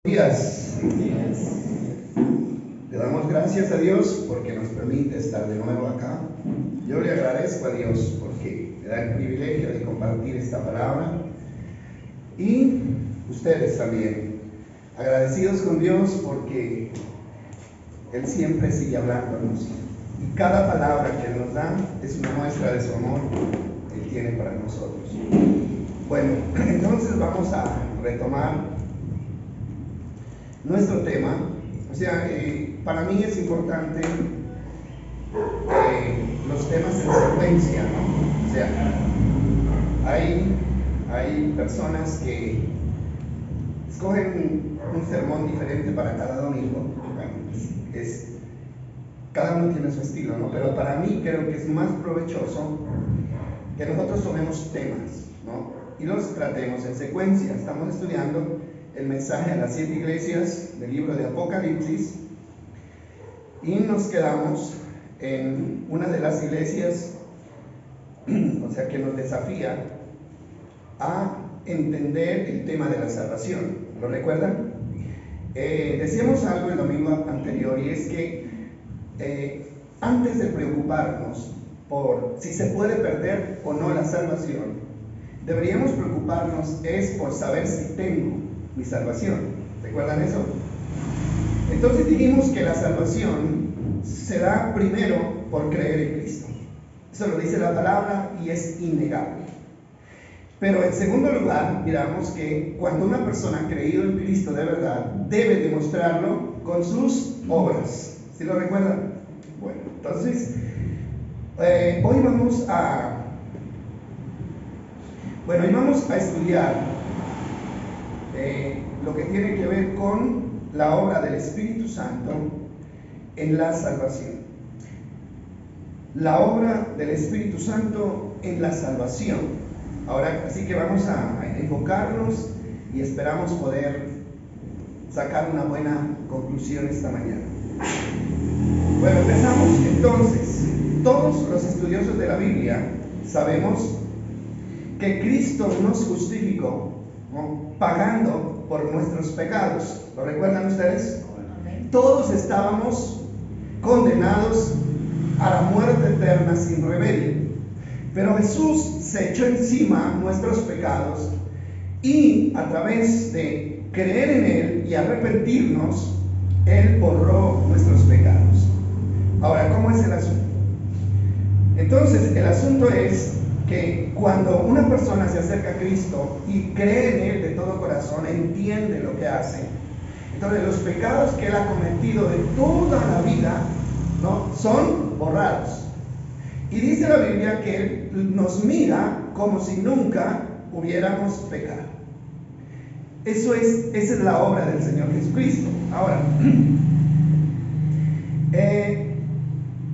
Días. Le damos gracias a Dios porque nos permite estar de nuevo acá. Yo le agradezco a Dios porque me da el privilegio de compartir esta palabra, y ustedes también, agradecidos con Dios porque Él siempre sigue hablándonos, y cada palabra que Él nos da es una muestra de su amor que Él tiene para nosotros. Bueno, entonces vamos a retomar nuestro tema. O sea, para mí es importante los temas en secuencia, ¿no? O sea, hay personas que escogen un sermón diferente para cada domingo. Bueno, cada uno tiene su estilo, ¿no? Pero para mí creo que es más provechoso que nosotros tomemos temas, ¿no? Y los tratemos en secuencia. Estamos estudiando el mensaje a las 7 iglesias del libro de Apocalipsis, y nos quedamos en una de las iglesias, o sea, que nos desafía a entender el tema de la salvación. ¿Lo recuerdan? Decíamos algo el domingo anterior, y es que antes de preocuparnos por si se puede perder o no la salvación, deberíamos preocuparnos por saber si tengo mi salvación. ¿Recuerdan eso? Entonces dijimos que la salvación se da primero por creer en Cristo. Eso lo dice la palabra y es innegable. Pero en segundo lugar, miramos que cuando una persona ha creído en Cristo de verdad, debe demostrarlo con sus obras. ¿Sí lo recuerdan? Bueno, entonces hoy vamos a estudiar lo que tiene que ver con la obra del Espíritu Santo en la salvación. La obra del Espíritu Santo en la salvación. Ahora, así que vamos a enfocarnos y esperamos poder sacar una buena conclusión esta mañana. Bueno, empezamos entonces. Todos los estudiosos de la Biblia sabemos que Cristo nos justificó, ¿no?, pagando por nuestros pecados. ¿Lo recuerdan ustedes? Todos estábamos condenados a la muerte eterna sin remedio, pero Jesús se echó encima nuestros pecados, y a través de creer en Él y arrepentirnos, Él borró nuestros pecados. Ahora, ¿cómo es el asunto? Entonces, el asunto es que cuando una persona se acerca a Cristo y cree en Él de todo corazón, entiende lo que hace, entonces los pecados que Él ha cometido de toda la vida, ¿no?, son borrados. Y dice la Biblia que Él nos mira como si nunca hubiéramos pecado. Esa es la obra del Señor Jesucristo. Ahora,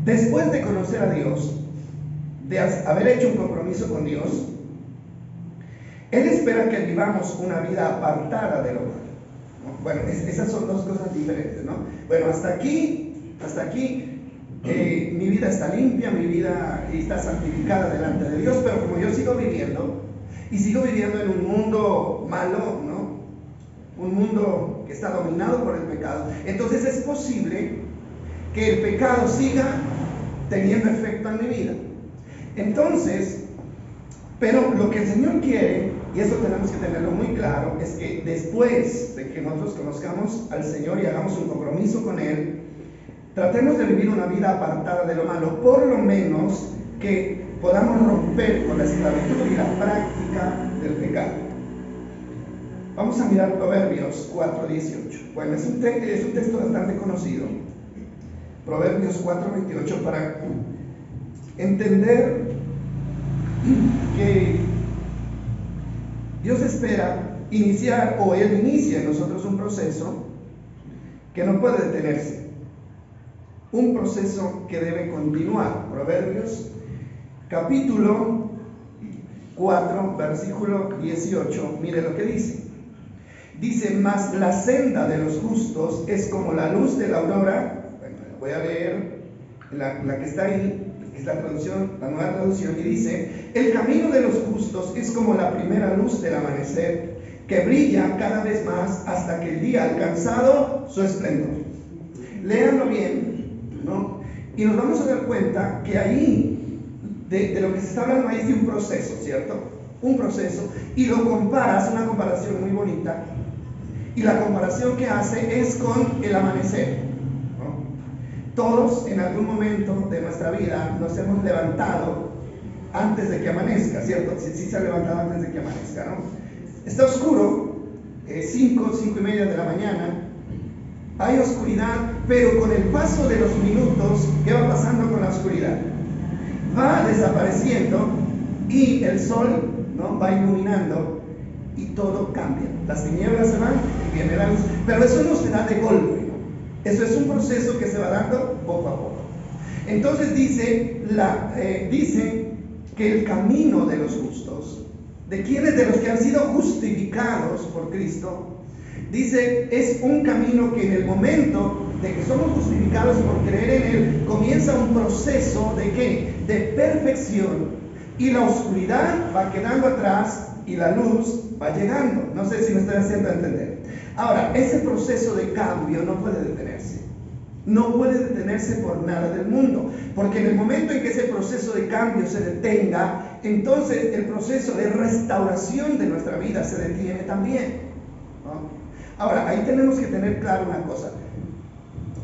después de conocer a Dios, de haber hecho un compromiso con Dios, Él espera que vivamos una vida apartada de lo malo, ¿no? Bueno, esas son dos cosas diferentes, ¿no? Bueno, hasta aquí, mi vida está limpia, mi vida está santificada delante de Dios, pero como yo sigo viviendo, y sigo viviendo en un mundo malo, ¿no?, un mundo que está dominado por el pecado, entonces es posible que el pecado siga teniendo efecto en mi vida. Entonces, pero lo que el Señor quiere, y eso tenemos que tenerlo muy claro, es que después de que nosotros conozcamos al Señor y hagamos un compromiso con Él, tratemos de vivir una vida apartada de lo malo, por lo menos que podamos romper con la esclavitud y la práctica del pecado. Vamos a mirar Proverbios 4:18. Bueno, es un texto bastante conocido. Proverbios 4:28, para entender que Dios espera iniciar, o Él inicia en nosotros un proceso que no puede detenerse, un proceso que debe continuar. Proverbios capítulo 4, versículo 18, mire lo que dice. Dice: mas la senda de los justos es como la luz de la aurora. Bueno, voy a leer la que está ahí, es la traducción, la nueva traducción, y dice: el camino de los justos es como la primera luz del amanecer, que brilla cada vez más hasta que el día ha alcanzado su esplendor. Léanlo bien, ¿no? Y nos vamos a dar cuenta que ahí, de lo que se está hablando ahí es de un proceso, ¿cierto? Un proceso, y lo compara, hace una comparación muy bonita, y la comparación que hace es con el amanecer, ¿no? Todos en algún momento de nuestra vida nos hemos levantado antes de que amanezca, ¿cierto? Sí se ha levantado antes de que amanezca, ¿no? Está oscuro, 5:30 de la mañana, hay oscuridad, pero con el paso de los minutos, ¿qué va pasando con la oscuridad? Va desapareciendo y el sol, ¿no?, va iluminando y todo cambia. Las tinieblas se van y viene la luz, pero eso no se da de golpe, eso es un proceso que se va dando poco a poco. Entonces dice que el camino de los justos, de quienes, de los que han sido justificados por Cristo, dice, es un camino que en el momento de que somos justificados por creer en Él, comienza un proceso de ¿qué? De perfección, y la oscuridad va quedando atrás y la luz va llegando. No sé si me estoy haciendo entender. Ahora, ese proceso de cambio no puede detenerse. No puede detenerse por nada del mundo, porque en el momento en que ese proceso de cambio se detenga, entonces el proceso de restauración de nuestra vida se detiene también, ¿no? Ahora, ahí tenemos que tener claro una cosa.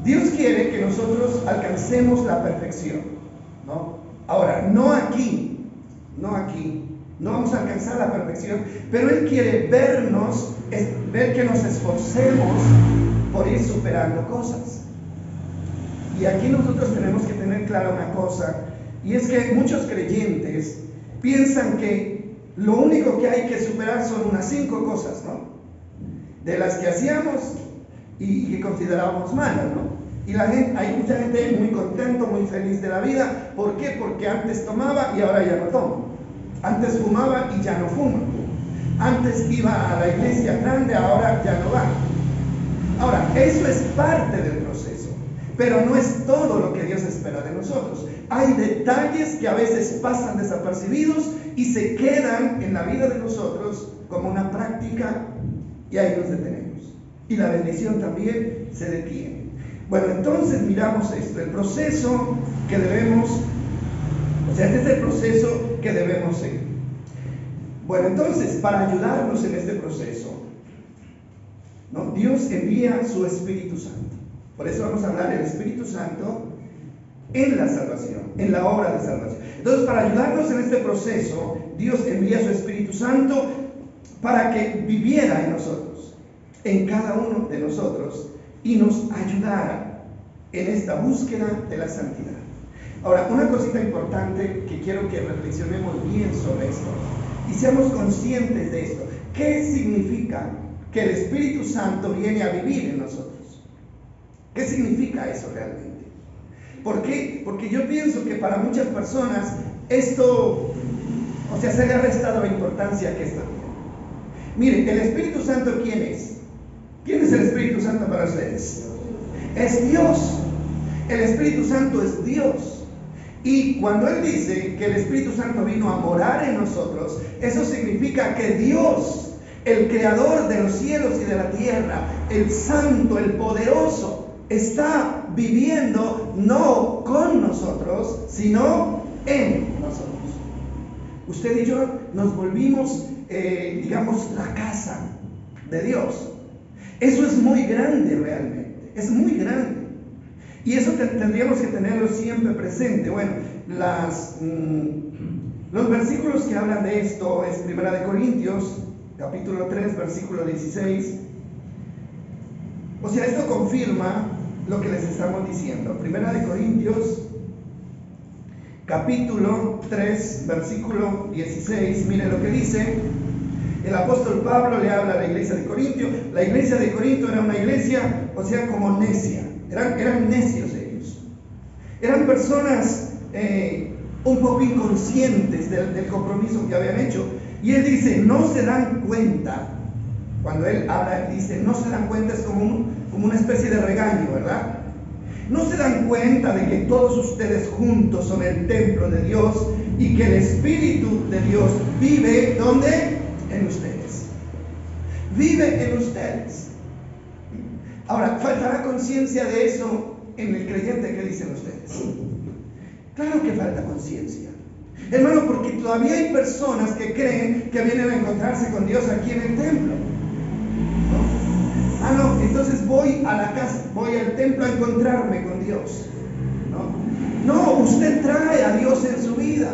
Dios quiere que nosotros alcancemos la perfección, ¿no? Ahora, no aquí, no vamos a alcanzar la perfección, pero Él quiere ver que nos esforcemos por ir superando cosas. Y aquí nosotros tenemos que tener clara una cosa, y es que muchos creyentes piensan que lo único que hay que superar son unas 5 cosas, ¿no?, de las que hacíamos y que considerábamos malas, ¿no? Y hay mucha gente muy contento, muy feliz de la vida. ¿Por qué? Porque antes tomaba y ahora ya no toma. Antes fumaba y ya no fuma. Antes iba a la iglesia grande, ahora ya no va. Ahora, eso es parte del proceso, pero no es todo lo que Dios espera de nosotros. Hay detalles que a veces pasan desapercibidos y se quedan en la vida de nosotros como una práctica, y ahí nos detenemos. Y la bendición también se detiene. Bueno, entonces miramos esto, el proceso que debemos, este es el proceso que debemos seguir. Bueno, entonces, para ayudarnos en este proceso, ¿no?, Dios envía su Espíritu Santo. Por eso vamos a hablar del Espíritu Santo en la salvación, en la obra de salvación. Entonces, para ayudarnos en este proceso, Dios envía su Espíritu Santo para que viviera en nosotros, en cada uno de nosotros, y nos ayudara en esta búsqueda de la santidad. Ahora, una cosita importante que quiero que reflexionemos bien sobre esto y seamos conscientes de esto. ¿Qué significa que el Espíritu Santo viene a vivir en nosotros? ¿Qué significa eso realmente? ¿Por qué? Porque yo pienso que para muchas personas esto, se le ha restado la importancia que esto tiene. Miren, el Espíritu Santo, ¿quién es? ¿Quién es el Espíritu Santo para ustedes? Es Dios. El Espíritu Santo es Dios. Y cuando Él dice que el Espíritu Santo vino a morar en nosotros, eso significa que Dios, el creador de los cielos y de la tierra, el santo, el poderoso, está viviendo no con nosotros, sino en nosotros. Usted y yo nos volvimos, la casa de Dios. Eso es muy grande realmente, es muy grande. Y eso tendríamos que tenerlo siempre presente. Bueno, los versículos que hablan de esto es 1 Corintios, capítulo 3, versículo 16. Esto confirma lo que les estamos diciendo. 1 Corintios, capítulo 3, versículo 16. Miren lo que dice. El apóstol Pablo le habla a la iglesia de Corintio. La iglesia de Corinto era una iglesia, como necia. Eran necios ellos. Eran personas un poco inconscientes del compromiso que habían hecho. Y él dice, no se dan cuenta. Cuando él habla, dice, no se dan cuenta, es como una especie de regaño, ¿verdad? No se dan cuenta de que todos ustedes juntos son el templo de Dios y que el Espíritu de Dios vive, ¿dónde? En ustedes. vive en ustedes. Ahora, ¿faltará conciencia de eso en el creyente? ¿Qué dicen ustedes? Claro que falta conciencia, hermano, porque todavía hay personas que creen que vienen a encontrarse con Dios aquí en el templo, ¿no? No, entonces voy a la casa, voy al templo a encontrarme con Dios. No, usted trae a Dios en su vida.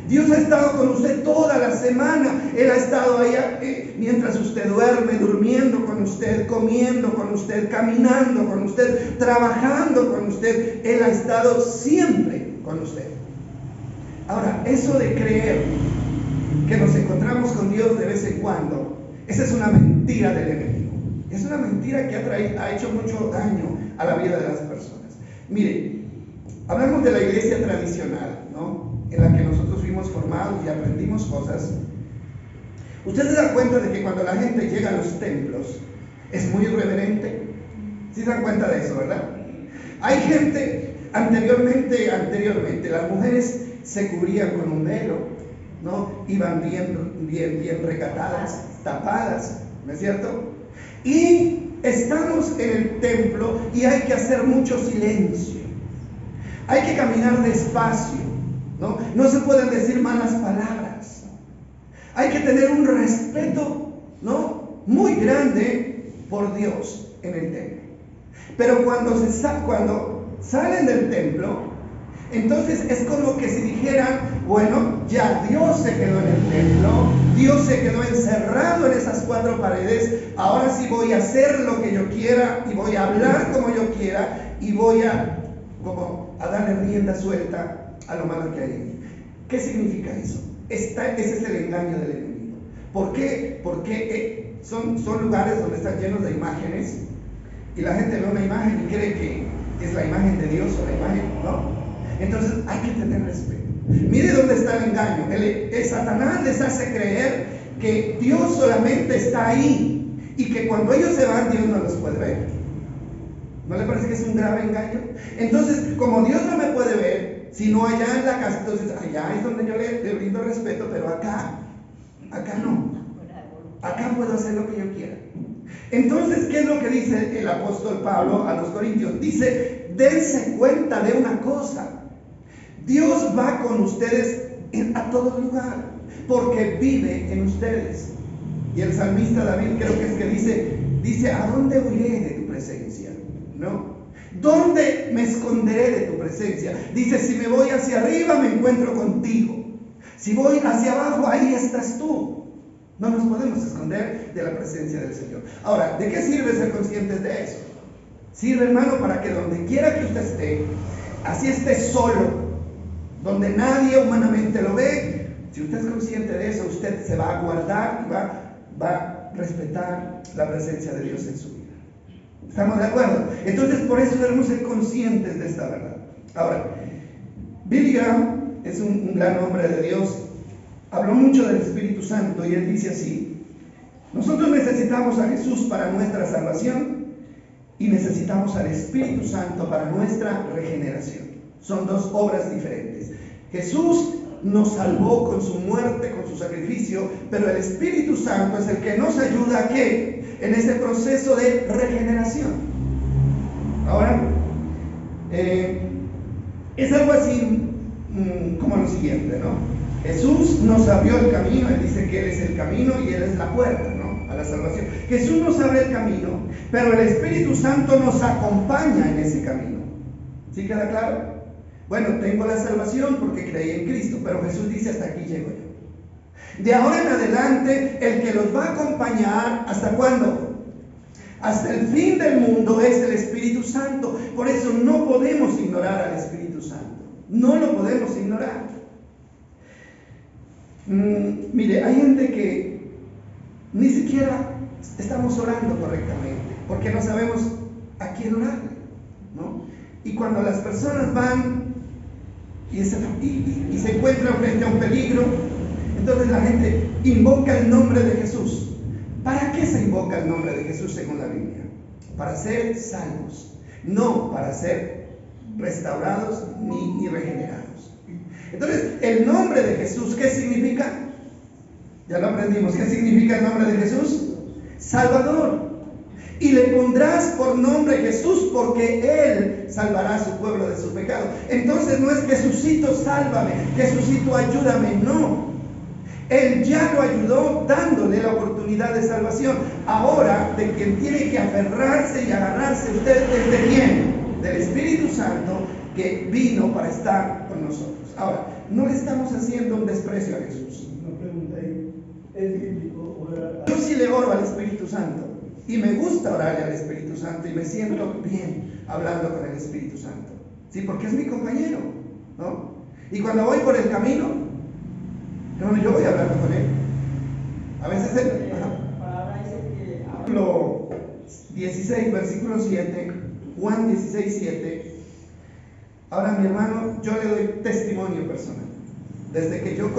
Dios ha estado con usted toda la semana. Él ha estado ahí mientras usted duerme, durmiendo con usted, comiendo con usted, caminando con usted, trabajando con usted. Él ha estado siempre con usted. Ahora, eso de creer que nos encontramos con Dios de vez en cuando, esa es una mentira del enemigo. Es una mentira que ha hecho mucho daño a la vida de las personas. Mire, hablamos de la iglesia tradicional, ¿no?, en la que nosotros fuimos formados y aprendimos cosas. Usted se da cuenta de que cuando la gente llega a los templos es muy irreverente. ¿Sí se dan cuenta de eso, verdad? Hay gente, anteriormente, las mujeres se cubrían con un velo, ¿no? Iban bien recatadas, tapadas, ¿no es cierto? Y estamos en el templo y hay que hacer mucho silencio. Hay que caminar despacio, ¿no? No se pueden decir malas palabras. Hay que tener un respeto, ¿no?, muy grande por Dios en el templo. Pero cuando salen del templo, entonces es como que si dijeran, bueno, ya Dios se quedó en el templo, Dios se quedó encerrado en esas cuatro paredes, ahora sí voy a hacer lo que yo quiera y voy a hablar como yo quiera y voy a darle rienda suelta a lo malo que hay en mí. ¿Qué significa eso? Ese es el engaño del enemigo. ¿Por qué? Porque son lugares donde están llenos de imágenes y la gente ve una imagen y cree que es la imagen de Dios o la imagen, ¿no? Entonces hay que tener respeto. Mire dónde está el engaño. El Satanás les hace creer que Dios solamente está ahí y que cuando ellos se van, Dios no los puede ver. ¿No le parece que es un grave engaño? Entonces, como Dios no me puede ver, sino allá en la casa, entonces allá es donde yo le brindo respeto, pero acá no. Acá puedo hacer lo que yo quiera. Entonces, ¿qué es lo que dice el apóstol Pablo a los Corintios? Dice, dense cuenta de una cosa. Dios va con ustedes a todo lugar, porque vive en ustedes. Y el salmista David creo que es que dice, ¿a dónde huiré de tu presencia? ¿No? ¿Dónde me esconderé de tu presencia? Dice, si me voy hacia arriba me encuentro contigo. Si voy hacia abajo, ahí estás tú. No nos podemos esconder de la presencia del Señor. Ahora, ¿de qué sirve ser conscientes de eso? Sirve, hermano, para que donde quiera que usted esté, así esté solo, donde nadie humanamente lo ve, si usted es consciente de eso, usted se va a guardar y va a respetar la presencia de Dios en su vida. ¿Estamos de acuerdo? Entonces, por eso debemos ser conscientes de esta verdad. Ahora, Billy Graham es un gran hombre de Dios. Habló mucho del Espíritu Santo y él dice así: nosotros necesitamos a Jesús para nuestra salvación y necesitamos al Espíritu Santo para nuestra regeneración. Son dos obras diferentes. Jesús nos salvó con su muerte, con su sacrificio, pero el Espíritu Santo es el que nos ayuda a ¿qué? En ese proceso de regeneración. Ahora, es algo así como lo siguiente, ¿no? Jesús nos abrió el camino, Él dice que Él es el camino y Él es la puerta, ¿no?, a la salvación. Jesús nos abre el camino, pero el Espíritu Santo nos acompaña en ese camino. ¿Sí queda claro? Bueno, tengo la salvación porque creí en Cristo, pero Jesús dice, hasta aquí llego yo. De ahora en adelante, el que los va a acompañar, ¿hasta cuándo? Hasta el fin del mundo es el Espíritu Santo. Por eso no podemos ignorar al Espíritu Santo. No lo podemos ignorar. Mire, hay gente que ni siquiera estamos orando correctamente, porque no sabemos a quién orar, ¿no? Y cuando las personas van y se encuentran frente a un peligro, entonces la gente invoca el nombre de Jesús. ¿Para qué se invoca el nombre de Jesús según la Biblia? Para ser salvos, no para ser restaurados ni regenerados. Entonces, el nombre de Jesús, ¿qué significa? Ya lo aprendimos. ¿Qué significa el nombre de Jesús? Salvador. Y le pondrás por nombre Jesús, porque Él salvará a su pueblo de su pecado. Entonces no es Jesucito, sálvame, Jesucito, ayúdame, no. Él ya lo ayudó dándole la oportunidad de salvación. Ahora, de quien tiene que aferrarse y agarrarse usted es de quién, del Espíritu Santo, que vino para estar con nosotros. Ahora, no le estamos haciendo un desprecio a Jesús. Una pregunta ahí, ¿es bíblico orar? Yo sí le oro al Espíritu Santo. Y me gusta orarle al Espíritu Santo y me siento bien hablando con el Espíritu Santo. Sí, porque es mi compañero, ¿no? Y cuando voy por el camino, yo voy hablando con él. A veces él... Capítulo 16, versículo 7, Juan 16, 7. Ahora, mi hermano, yo le doy testimonio personal. Desde que yo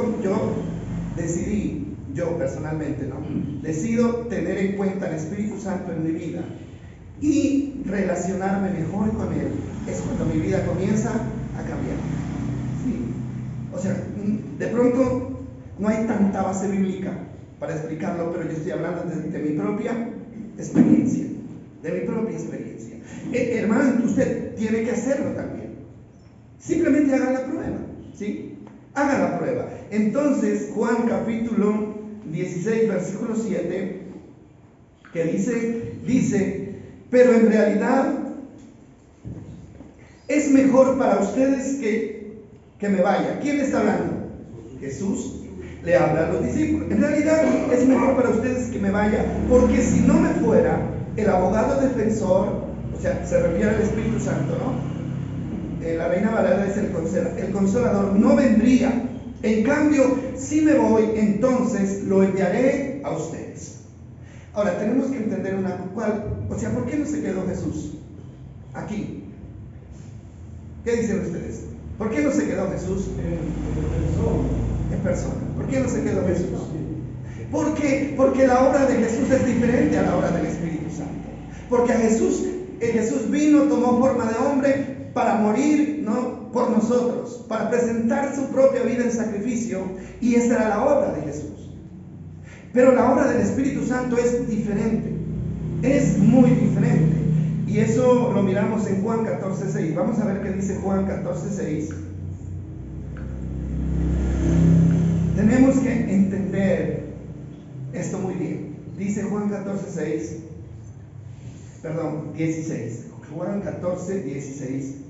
decidí, yo personalmente, ¿no? Decido tener en cuenta el Espíritu Santo en mi vida y relacionarme mejor con Él, es cuando mi vida comienza a cambiar. ¿Sí? O sea, de pronto no hay tanta base bíblica para explicarlo, pero yo estoy hablando de mi propia experiencia, hermano, usted tiene que hacerlo también. Simplemente haga la prueba, ¿sí? Haga la prueba. Entonces, Juan capítulo 16, versículo 7, que dice, pero en realidad es mejor para ustedes que me vaya. ¿Quién le está hablando? Jesús le habla a los discípulos. En realidad es mejor para ustedes que me vaya, porque si no me fuera, el abogado defensor, o sea, se refiere al Espíritu Santo, ¿no? La Reina Valera es el consolador, no vendría. En cambio, si me voy, entonces lo enviaré a ustedes. Ahora, tenemos que entender ¿por qué no se quedó Jesús aquí? ¿Qué dicen ustedes? ¿Por qué no se quedó Jesús? En persona. ¿Por qué no se quedó Jesús? Porque la obra de Jesús es diferente a la obra del Espíritu Santo. Porque Jesús vino, tomó forma de hombre para morir, ¿no?, por nosotros, para presentar su propia vida en sacrificio, y esa era la obra de Jesús. Pero la obra del Espíritu Santo es diferente, es muy diferente, y eso lo miramos en Juan 14:6. Vamos a ver qué dice Juan 14:6. Tenemos que entender esto muy bien. Dice Juan 16. Juan 14:16.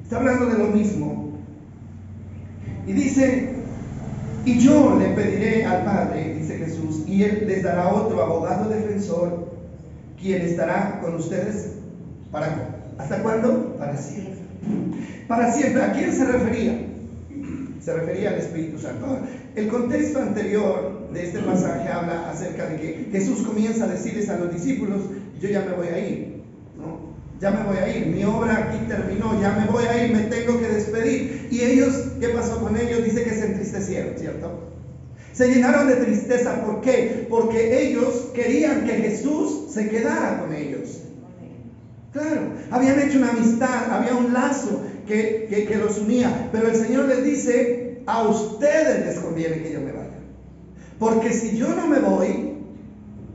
Está hablando de lo mismo. Y dice, y yo le pediré al Padre, dice Jesús, y Él les dará otro abogado defensor, quien estará con ustedes ¿hasta cuándo? Para siempre. Para siempre. ¿A quién se refería? Se refería al Espíritu Santo. El contexto anterior de este pasaje habla acerca de que Jesús comienza a decirles a los discípulos, yo ya me voy a ir, ¿no? Ya me voy a ir, mi obra aquí terminó, ya me voy a ir, me tengo que despedir. Y ellos, ¿qué pasó con ellos? Dice que se entristecieron, ¿cierto? Se llenaron de tristeza. ¿Por qué? Porque ellos querían que Jesús se quedara con ellos. Claro, habían hecho una amistad, había un lazo que los unía, pero el Señor les dice, a ustedes les conviene que yo me vaya. Porque si yo no me voy,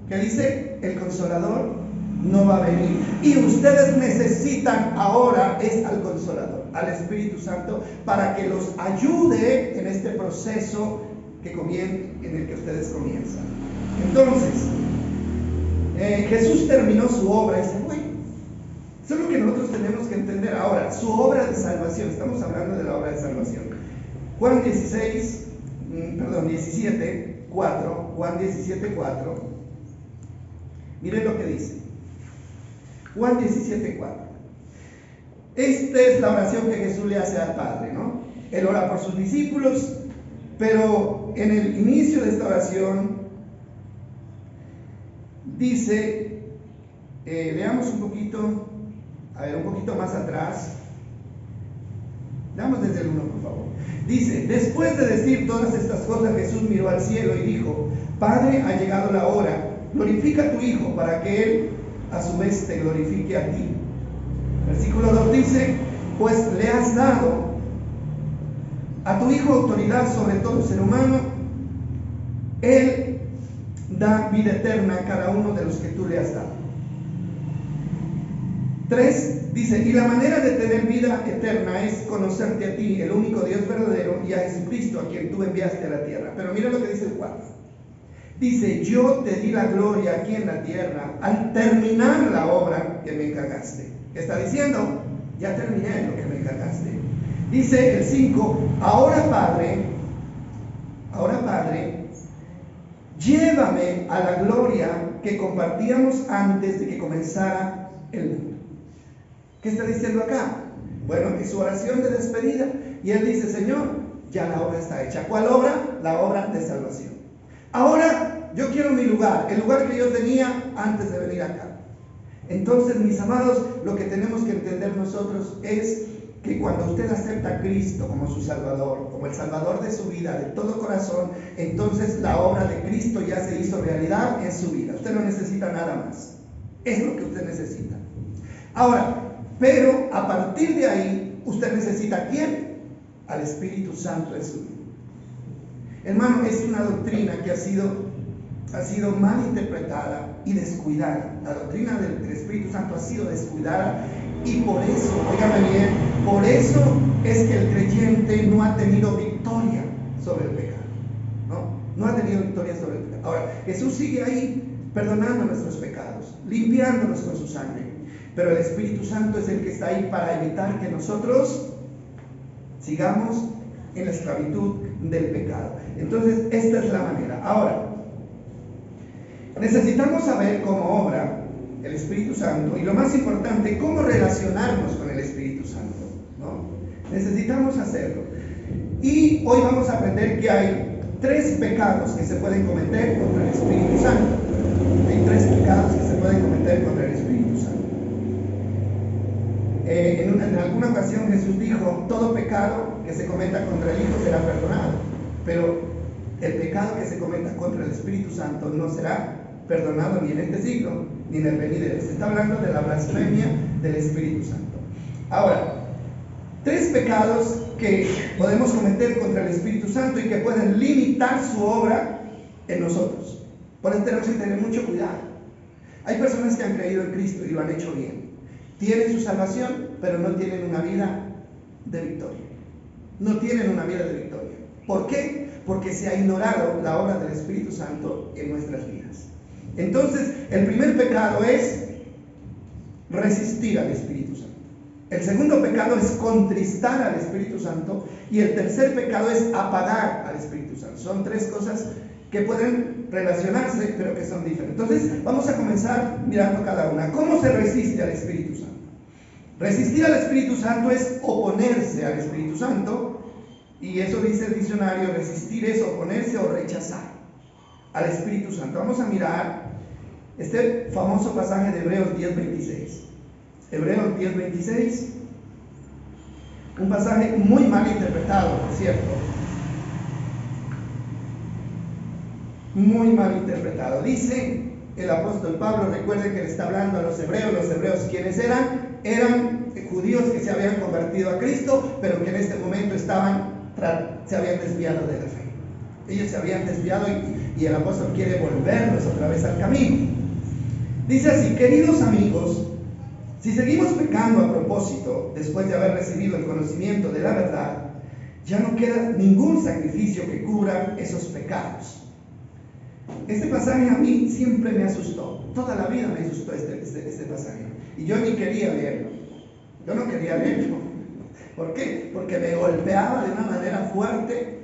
¿qué dice? El Consolador no va a venir. Y ustedes necesitan ahora al Consolador, al Espíritu Santo, para que los ayude en este proceso en el que ustedes comienzan. Entonces, Jesús terminó su obra y se fue. Eso es lo que nosotros tenemos que entender ahora. Su obra de salvación, estamos hablando de la obra de salvación. Juan 17:4. Juan 17:4. Miren lo que dice. Juan 17:4. Esta es la oración que Jesús le hace al Padre, ¿no? Él ora por sus discípulos, pero en el inicio de esta oración dice, leamos un poquito más atrás. Leamos desde el 1, por favor. Dice, después de decir todas estas cosas, Jesús miró al cielo y dijo, Padre, ha llegado la hora, glorifica a tu Hijo para que Él a su vez te glorifique a ti. Versículo 2 dice, pues le has dado a tu Hijo autoridad sobre todo ser humano. Él da vida eterna a cada uno de los que tú le has dado. 3 dice, y la manera de tener vida eterna es conocerte a ti, el único Dios verdadero, y a Jesucristo, a quien tú enviaste a la tierra. Pero mira lo que dice el 4. Dice, yo te di la gloria aquí en la tierra al terminar la obra que me encargaste. ¿Qué está diciendo? Ya terminé lo que me encargaste. Dice el 5, ahora Padre, llévame a la gloria que compartíamos antes de que comenzara el mundo. ¿Qué está diciendo acá? Bueno, es su oración de despedida. Y él dice, Señor, ya la obra está hecha. ¿Cuál obra? La obra de salvación. Ahora yo quiero mi lugar, el lugar que yo tenía antes de venir acá. Entonces, mis amados, lo que tenemos que entender nosotros es que cuando usted acepta a Cristo como su Salvador, como el Salvador de su vida, de todo corazón, entonces la obra de Cristo ya se hizo realidad en su vida. Usted no necesita nada más. Es lo que usted necesita. Ahora, pero a partir de ahí, usted necesita ¿a quién? Al Espíritu Santo en su vida. Hermano, es una doctrina que ha sido mal interpretada y descuidada. La doctrina del Espíritu Santo ha sido descuidada y por eso, óigame bien, por eso es que el creyente no ha tenido victoria sobre el pecado. No ha tenido victoria sobre el pecado. Ahora, Jesús sigue ahí perdonando nuestros pecados, limpiándonos con su sangre. Pero el Espíritu Santo es el que está ahí para evitar que nosotros sigamos en la esclavitud del pecado. Entonces, esta es la manera. Ahora, necesitamos saber cómo obra el Espíritu Santo y lo más importante, cómo relacionarnos con el Espíritu Santo, ¿no? Necesitamos hacerlo. Y hoy vamos a aprender que hay 3 pecados que se pueden cometer contra el Espíritu Santo. Hay 3 pecados que se pueden cometer contra el Espíritu Santo. En alguna ocasión Jesús dijo, todo pecado que se cometa contra el Hijo será perdonado, pero el pecado que se cometa contra el Espíritu Santo no será perdonado ni en este siglo ni en el venidero. Se está hablando de la blasfemia del Espíritu Santo. Ahora, 3 pecados que podemos cometer contra el Espíritu Santo y que pueden limitar su obra en nosotros. Por eso tenemos que tener mucho cuidado. Hay personas que han creído en Cristo y lo han hecho bien. Tienen su salvación, pero no tienen una vida de victoria. No tienen una vida de victoria. ¿Por qué? Porque se ha ignorado la obra del Espíritu Santo en nuestras vidas. Entonces, el primer pecado es resistir al Espíritu Santo. El segundo pecado es contristar al Espíritu Santo. Y el tercer pecado es apagar al Espíritu Santo. Son 3 cosas que pueden relacionarse, pero que son diferentes. Entonces, vamos a comenzar mirando cada una. ¿Cómo se resiste al Espíritu Santo? Resistir al Espíritu Santo es oponerse al Espíritu Santo. Y eso dice el diccionario, resistir es oponerse o rechazar al Espíritu Santo. Vamos a mirar este famoso pasaje de Hebreos 10:26. Hebreos 10:26, un pasaje muy mal interpretado, por cierto. Muy mal interpretado. Dice el apóstol Pablo, recuerden que le está hablando a los hebreos, ¿quiénes eran? Eran judíos que se habían convertido a Cristo, pero que en este momento se habían desviado de la fe. Ellos se habían desviado y el apóstol quiere volverlos otra vez al camino. Dice así, queridos amigos, si seguimos pecando a propósito, después de haber recibido el conocimiento de la verdad, ya no queda ningún sacrificio que cubra esos pecados. Este pasaje a mí siempre me asustó. Toda la vida me asustó este pasaje. Y yo ni quería leerlo. Yo no quería leerlo. ¿Por qué? Porque me golpeaba de una manera fuerte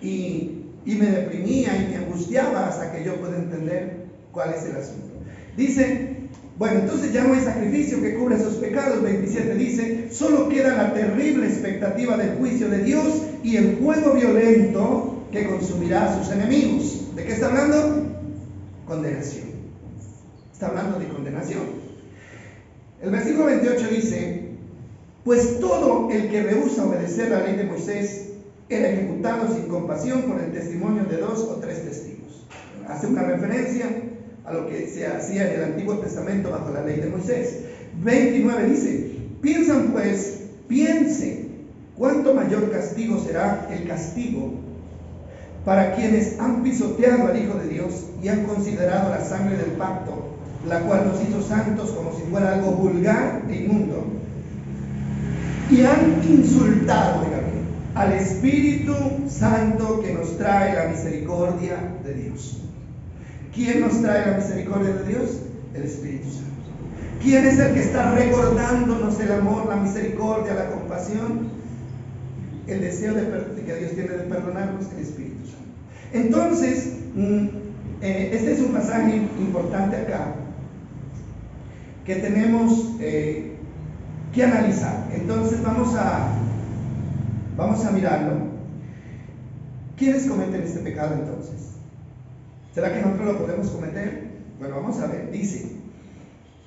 y me deprimía y me angustiaba hasta que yo pueda entender cuál es el asunto. Dice, bueno, entonces ya no hay sacrificio que cubra esos pecados. 27 dice, solo queda la terrible expectativa del juicio de Dios y el fuego violento que consumirá a sus enemigos. ¿De qué está hablando? Condenación. Está hablando de condenación. El versículo 28 dice, pues todo el que rehúsa obedecer la ley de Moisés era ejecutado sin compasión por el testimonio de 2 o 3 testigos. Hace una referencia a lo que se hacía en el Antiguo Testamento bajo la ley de Moisés. 29 dice, piensen cuánto mayor castigo será el castigo para quienes han pisoteado al Hijo de Dios y han considerado la sangre del pacto, la cual nos hizo santos como si fuera algo vulgar e inmundo, y han insultado, al Espíritu Santo que nos trae la misericordia de Dios. ¿Quién nos trae la misericordia de Dios? El Espíritu Santo. ¿Quién es el que está recordándonos el amor, la misericordia, la compasión? El deseo que Dios tiene de perdonarnos, el Espíritu Santo. Entonces, este es un pasaje importante acá que tenemos que analizar. Entonces vamos a mirarlo. ¿Quiénes cometen este pecado entonces? ¿Será que nosotros lo podemos cometer? Bueno, vamos a ver. Dice,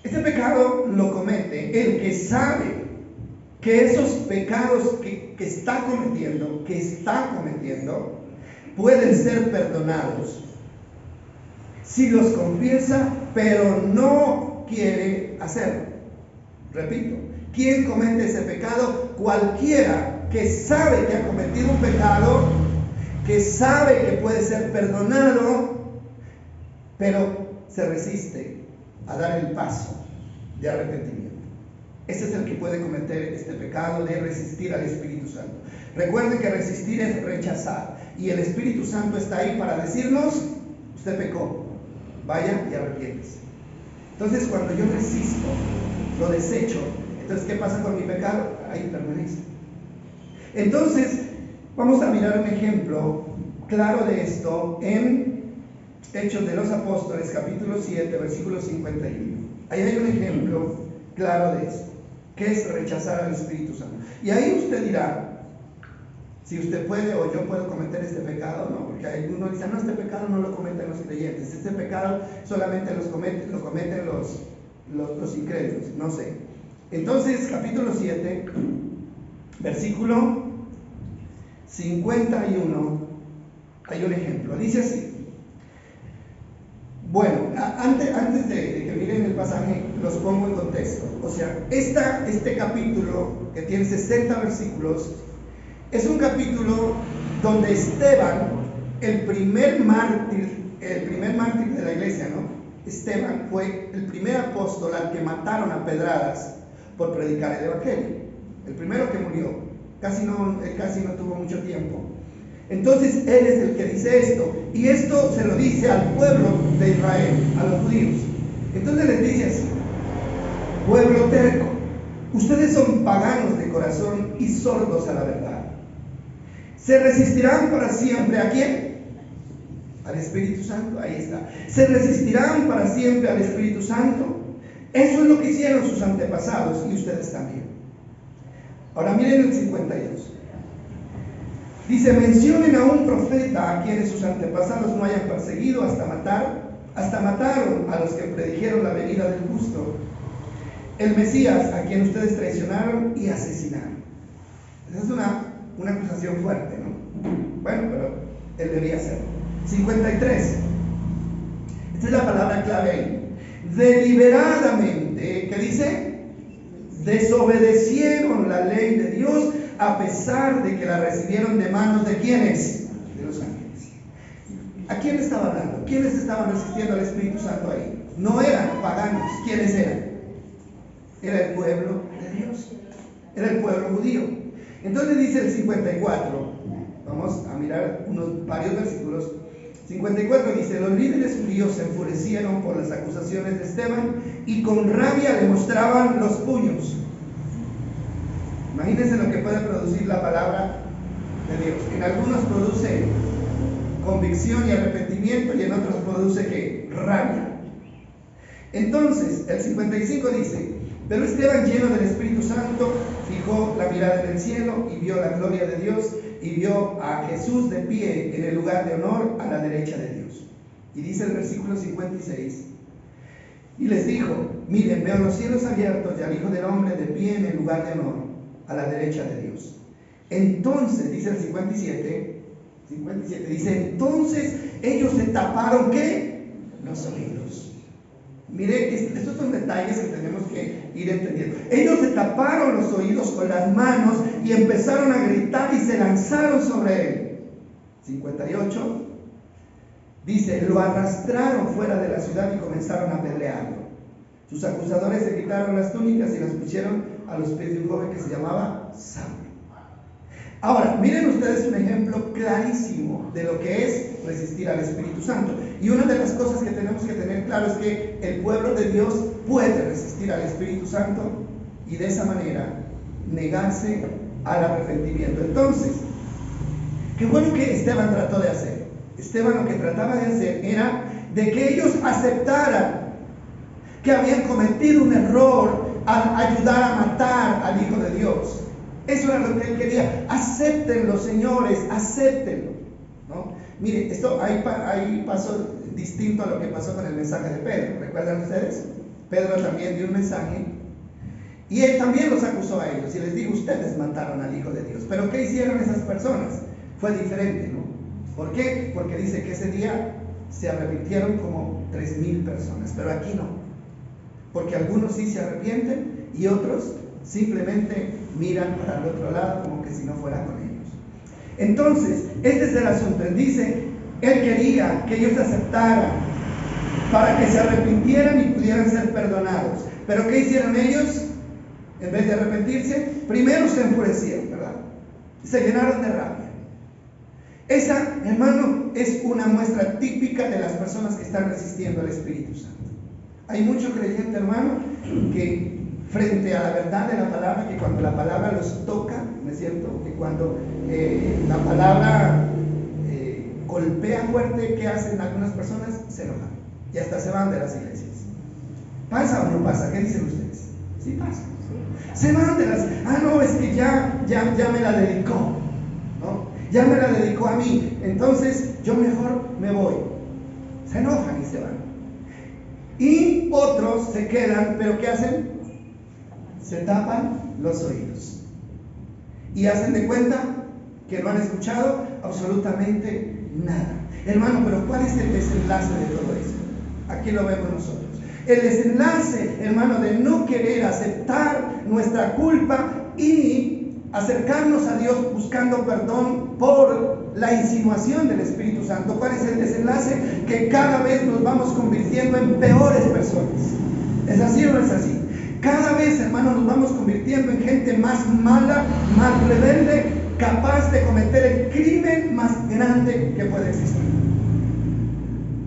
este pecado lo comete el que sabe que esos pecados que está cometiendo, pueden ser perdonados si los confiesa, pero no quiere hacerlo. Repito, ¿quién comete ese pecado? Cualquiera que sabe que ha cometido un pecado, que sabe que puede ser perdonado, pero se resiste a dar el paso de arrepentimiento. Ese es el que puede cometer este pecado de resistir al Espíritu Santo. Recuerden que resistir es rechazar, y el Espíritu Santo está ahí para decirnos: usted pecó, vaya y arrepiéntese. Entonces, cuando yo resisto, lo desecho, entonces, ¿qué pasa con mi pecado? Ahí permanece. Entonces, vamos a mirar un ejemplo claro de esto en Hechos de los Apóstoles, capítulo 7, versículo 51. Ahí hay un ejemplo claro de esto, que es rechazar al Espíritu Santo. Y ahí usted dirá si usted puede o yo puedo cometer este pecado, ¿no? Porque algunos dicen: no, este pecado no lo cometen los creyentes, este pecado solamente lo cometen los incrédulos, no sé. Entonces, capítulo 7, versículo 51, hay un ejemplo. Dice así. Bueno, antes de que miren el pasaje, los pongo en contexto. O sea, este capítulo, que tiene 60 versículos, es un capítulo donde Esteban, el primer mártir de la iglesia, ¿no? Esteban fue el primer apóstol al que mataron a pedradas por predicar el evangelio. El primero que murió. Él casi no tuvo mucho tiempo. Entonces él es el que dice esto, y esto se lo dice al pueblo de Israel, a los judíos. Entonces les dice así: pueblo terco, ustedes son paganos de corazón y sordos a la verdad. ¿Se resistirán para siempre a quién? Al Espíritu Santo. Ahí está. ¿Se resistirán para siempre al Espíritu Santo? Eso es lo que hicieron sus antepasados, y ustedes también. Ahora miren el 52. Dice: mencionen a un profeta a quienes sus antepasados no hayan perseguido hasta mataron a los que predijeron la venida del justo, el Mesías, a quien ustedes traicionaron y asesinaron. Esa es una acusación fuerte, ¿no? Bueno, pero él debía hacerlo. 53. Esta es la palabra clave ahí. Deliberadamente, ¿qué dice? Desobedecieron la ley de Dios, a pesar de que la recibieron de manos de ¿quiénes? De los ángeles. ¿A quién estaba hablando? ¿Quiénes estaban resistiendo al Espíritu Santo ahí? No eran paganos. ¿Quiénes eran? Era el pueblo de Dios. Era el pueblo judío. Entonces dice el 54. Vamos a mirar varios versículos. 54 dice: los líderes judíos se enfurecieron por las acusaciones de Esteban y con rabia le mostraban los puños. Imagínense lo que puede producir la palabra de Dios. En algunos produce convicción y arrepentimiento, y en otros produce ¿qué? Rabia. Entonces, el 55 dice: pero Esteban, lleno del Espíritu Santo, fijó la mirada en el cielo y vio la gloria de Dios, y vio a Jesús de pie en el lugar de honor a la derecha de Dios. Y dice el versículo 56: y les dijo: miren, veo los cielos abiertos y al Hijo del Hombre de pie en el lugar de honor a la derecha de Dios. Entonces, dice el 57, dice: entonces ellos se taparon ¿qué? Los oídos. Mire, estos son detalles que tenemos que ir entendiendo. Ellos se taparon los oídos con las manos y empezaron a gritar y se lanzaron sobre él. 58, dice, lo arrastraron fuera de la ciudad y comenzaron a apedrearlo. Sus acusadores se quitaron las túnicas y las pusieron a los pies de un joven que se llamaba Saulo. Ahora, miren ustedes un ejemplo clarísimo de lo que es resistir al Espíritu Santo. Y una de las cosas que tenemos que tener claro es que el pueblo de Dios puede resistir al Espíritu Santo y de esa manera negarse al arrepentimiento. Entonces, qué bueno que Esteban trató de hacer. Esteban lo que trataba de hacer era de que ellos aceptaran que habían cometido un error al ayudar a matar al Hijo de Dios. Eso era lo que él quería. Acéptenlo, señores, acéptenlo, ¿no? Mire, esto ahí pasó distinto a lo que pasó con el mensaje de Pedro. ¿Recuerdan ustedes? Pedro también dio un mensaje y él también los acusó a ellos y les dijo, ustedes mataron al Hijo de Dios. Pero ¿qué hicieron esas personas? Fue diferente, ¿no? ¿Por qué? Porque dice que ese día se arrepintieron como 3,000 personas, pero aquí no. Porque algunos sí se arrepienten y otros simplemente miran para el otro lado como que si no fuera con ellos. Entonces, este es el asunto. Él dice, él quería que ellos aceptaran para que se arrepintieran y pudieran ser perdonados. Pero ¿qué hicieron ellos? En vez de arrepentirse, primero se enfurecieron, ¿verdad? Se llenaron de rabia. Esa, hermano, es una muestra típica de las personas que están resistiendo al Espíritu Santo. Hay mucho creyente, hermano, que frente a la verdad de la palabra, que cuando la palabra los toca, ¿no es cierto? Que cuando la palabra golpea fuerte, ¿qué hacen algunas personas? Se enojan y hasta se van de las iglesias. ¿Pasa o no pasa? ¿Qué dicen ustedes? Sí pasa. Se van de las... no, es que ya me la dedicó, ¿no? Ya me la dedicó a mí, entonces yo mejor me voy. Se enojan y se van. Y otros se quedan, pero ¿qué hacen? Se tapan los oídos y hacen de cuenta que no han escuchado absolutamente nada. Hermano, pero ¿cuál es el desenlace de todo esto? Aquí lo vemos nosotros. El desenlace, hermano, de no querer aceptar nuestra culpa y acercarnos a Dios buscando perdón por la insinuación del Espíritu Santo. ¿Cuál es el desenlace? Que cada vez nos vamos convirtiendo en peores personas. ¿Es así o no es así? Cada vez, hermano, nos vamos convirtiendo en gente más mala, más rebelde, capaz de cometer el crimen más grande que puede existir.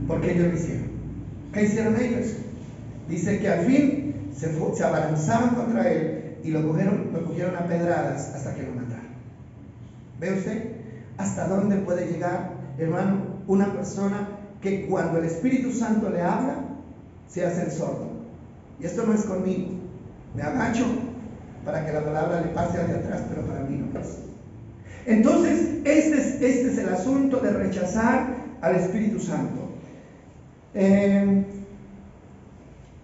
Porque ellos lo hicieron. ¿Qué hicieron ellos? Dice que al fin se abalanzaron contra él y lo cogieron a pedradas hasta que lo mataron. ¿Ve usted hasta dónde puede llegar, hermano, una persona que cuando el Espíritu Santo le habla, se hace el sordo? Y esto no es conmigo. Me agacho para que la palabra le pase hacia atrás, pero para mí no es. Entonces, este es el asunto de rechazar al Espíritu Santo.